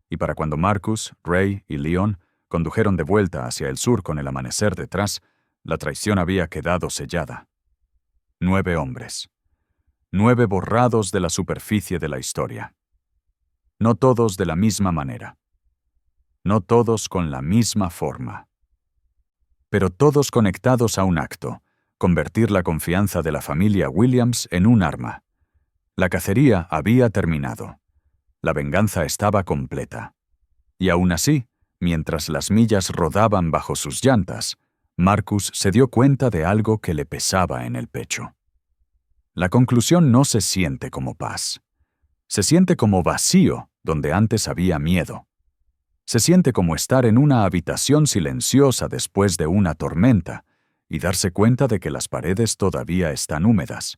y para cuando Marcus, Ray y Leon condujeron de vuelta hacia el sur con el amanecer detrás, la traición había quedado sellada. 9 hombres. 9 borrados de la superficie de la historia. No todos de la misma manera. No todos con la misma forma. Pero todos conectados a un acto, convertir la confianza de la familia Williams en un arma. La cacería había terminado. La venganza estaba completa. Y aún así, mientras las millas rodaban bajo sus llantas, Marcus se dio cuenta de algo que le pesaba en el pecho. La conclusión no se siente como paz. Se siente como vacío donde antes había miedo. Se siente como estar en una habitación silenciosa después de una tormenta y darse cuenta de que las paredes todavía están húmedas.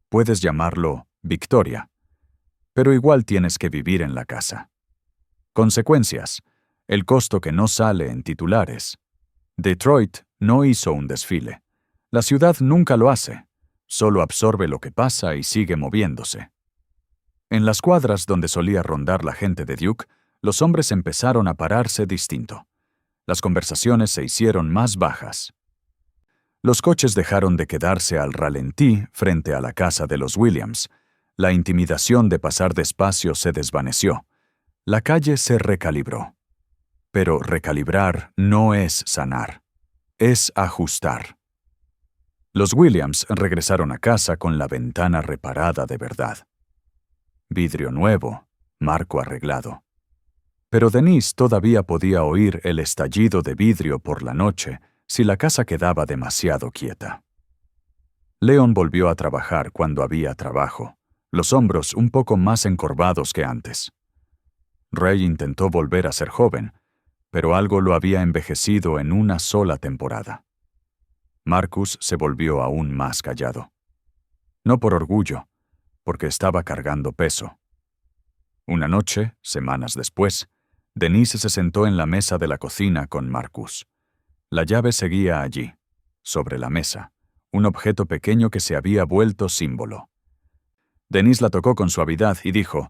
Puedes llamarlo victoria, pero igual tienes que vivir en la casa. Consecuencias: el costo que no sale en titulares. Detroit no hizo un desfile. La ciudad nunca lo hace. Solo absorbe lo que pasa y sigue moviéndose. En las cuadras donde solía rondar la gente de Duke, los hombres empezaron a pararse distinto. Las conversaciones se hicieron más bajas. Los coches dejaron de quedarse al ralentí frente a la casa de los Williams. La intimidación de pasar despacio se desvaneció. La calle se recalibró. Pero recalibrar no es sanar, es ajustar. Los Williams regresaron a casa con la ventana reparada de verdad. Vidrio nuevo, marco arreglado. Pero Denise todavía podía oír el estallido de vidrio por la noche si la casa quedaba demasiado quieta. Leon volvió a trabajar cuando había trabajo, los hombros un poco más encorvados que antes. Ray intentó volver a ser joven, pero algo lo había envejecido en una sola temporada. Marcus se volvió aún más callado. No por orgullo, porque estaba cargando peso. Una noche, semanas después, Denise se sentó en la mesa de la cocina con Marcus. La llave seguía allí, sobre la mesa, un objeto pequeño que se había vuelto símbolo. Denise la tocó con suavidad y dijo: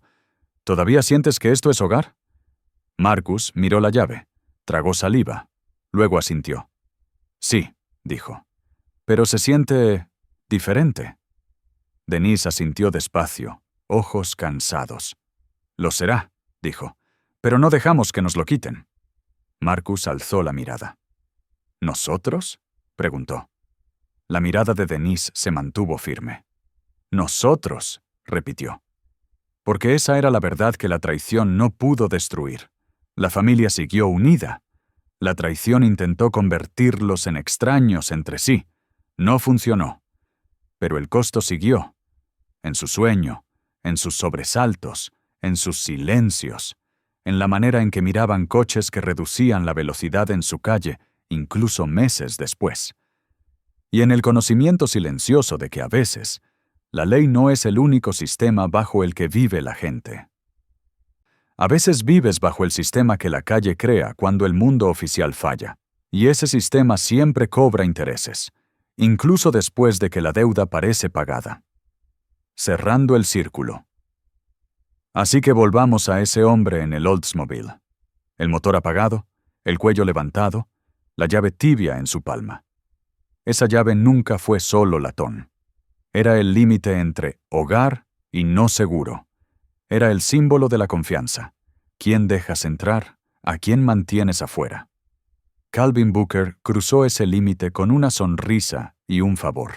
¿Todavía sientes que esto es hogar? Marcus miró la llave, tragó saliva, luego asintió. Sí, dijo, pero se siente diferente. Denise asintió despacio, ojos cansados. Lo será, dijo, pero no dejamos que nos lo quiten. Marcus alzó la mirada. ¿Nosotros?, preguntó. La mirada de Denise se mantuvo firme. «Nosotros», repitió. Porque esa era la verdad que la traición no pudo destruir. La familia siguió unida. La traición intentó convertirlos en extraños entre sí. No funcionó. Pero el costo siguió. En su sueño, en sus sobresaltos, en sus silencios, en la manera en que miraban coches que reducían la velocidad en su calle, incluso meses después. Y en el conocimiento silencioso de que a veces, la ley no es el único sistema bajo el que vive la gente. A veces vives bajo el sistema que la calle crea cuando el mundo oficial falla, y ese sistema siempre cobra intereses, incluso después de que la deuda parece pagada. Cerrando el círculo. Así que volvamos a ese hombre en el Oldsmobile. El motor apagado, el cuello levantado, la llave tibia en su palma. Esa llave nunca fue solo latón. Era el límite entre hogar y no seguro. Era el símbolo de la confianza. ¿Quién dejas entrar? ¿A quién mantienes afuera? Calvin Booker cruzó ese límite con una sonrisa y un favor.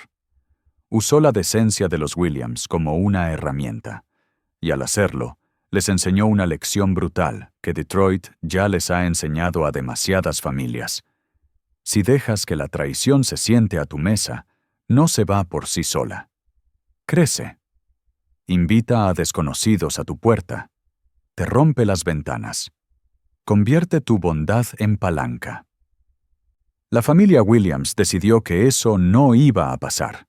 Usó la decencia de los Williams como una herramienta, y al hacerlo, les enseñó una lección brutal que Detroit ya les ha enseñado a demasiadas familias. Si dejas que la traición se siente a tu mesa, no se va por sí sola. Crece. Invita a desconocidos a tu puerta. Te rompe las ventanas. Convierte tu bondad en palanca. La familia Williams decidió que eso no iba a pasar.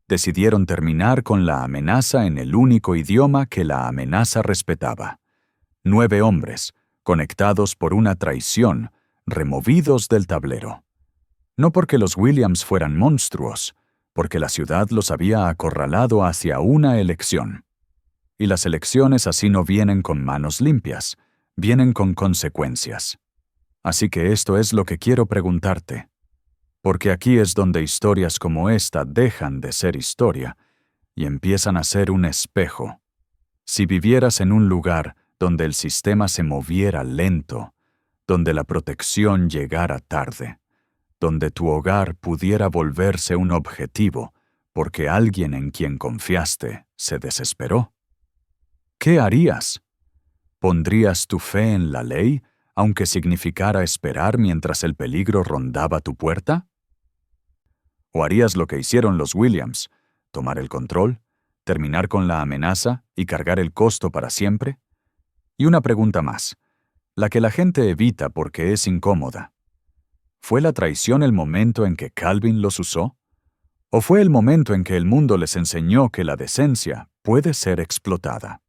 Decidieron terminar con la amenaza en el único idioma que la amenaza respetaba. 9 hombres, conectados por una traición, removidos del tablero. No porque los Williams fueran monstruos, porque la ciudad los había acorralado hacia una elección. Y las elecciones así no vienen con manos limpias, vienen con consecuencias. Así que esto es lo que quiero preguntarte. Porque aquí es donde historias como esta dejan de ser historia y empiezan a ser un espejo. Si vivieras en un lugar donde el sistema se moviera lento, donde la protección llegara tarde, donde tu hogar pudiera volverse un objetivo porque alguien en quien confiaste se desesperó, ¿qué harías? ¿Pondrías tu fe en la ley, aunque significara esperar mientras el peligro rondaba tu puerta? ¿O harías lo que hicieron los Williams, tomar el control, terminar con la amenaza y cargar el costo para siempre? Y una pregunta más, la que la gente evita porque es incómoda. ¿Fue la traición el momento en que Calvin los usó? ¿O fue el momento en que el mundo les enseñó que la decencia puede ser explotada?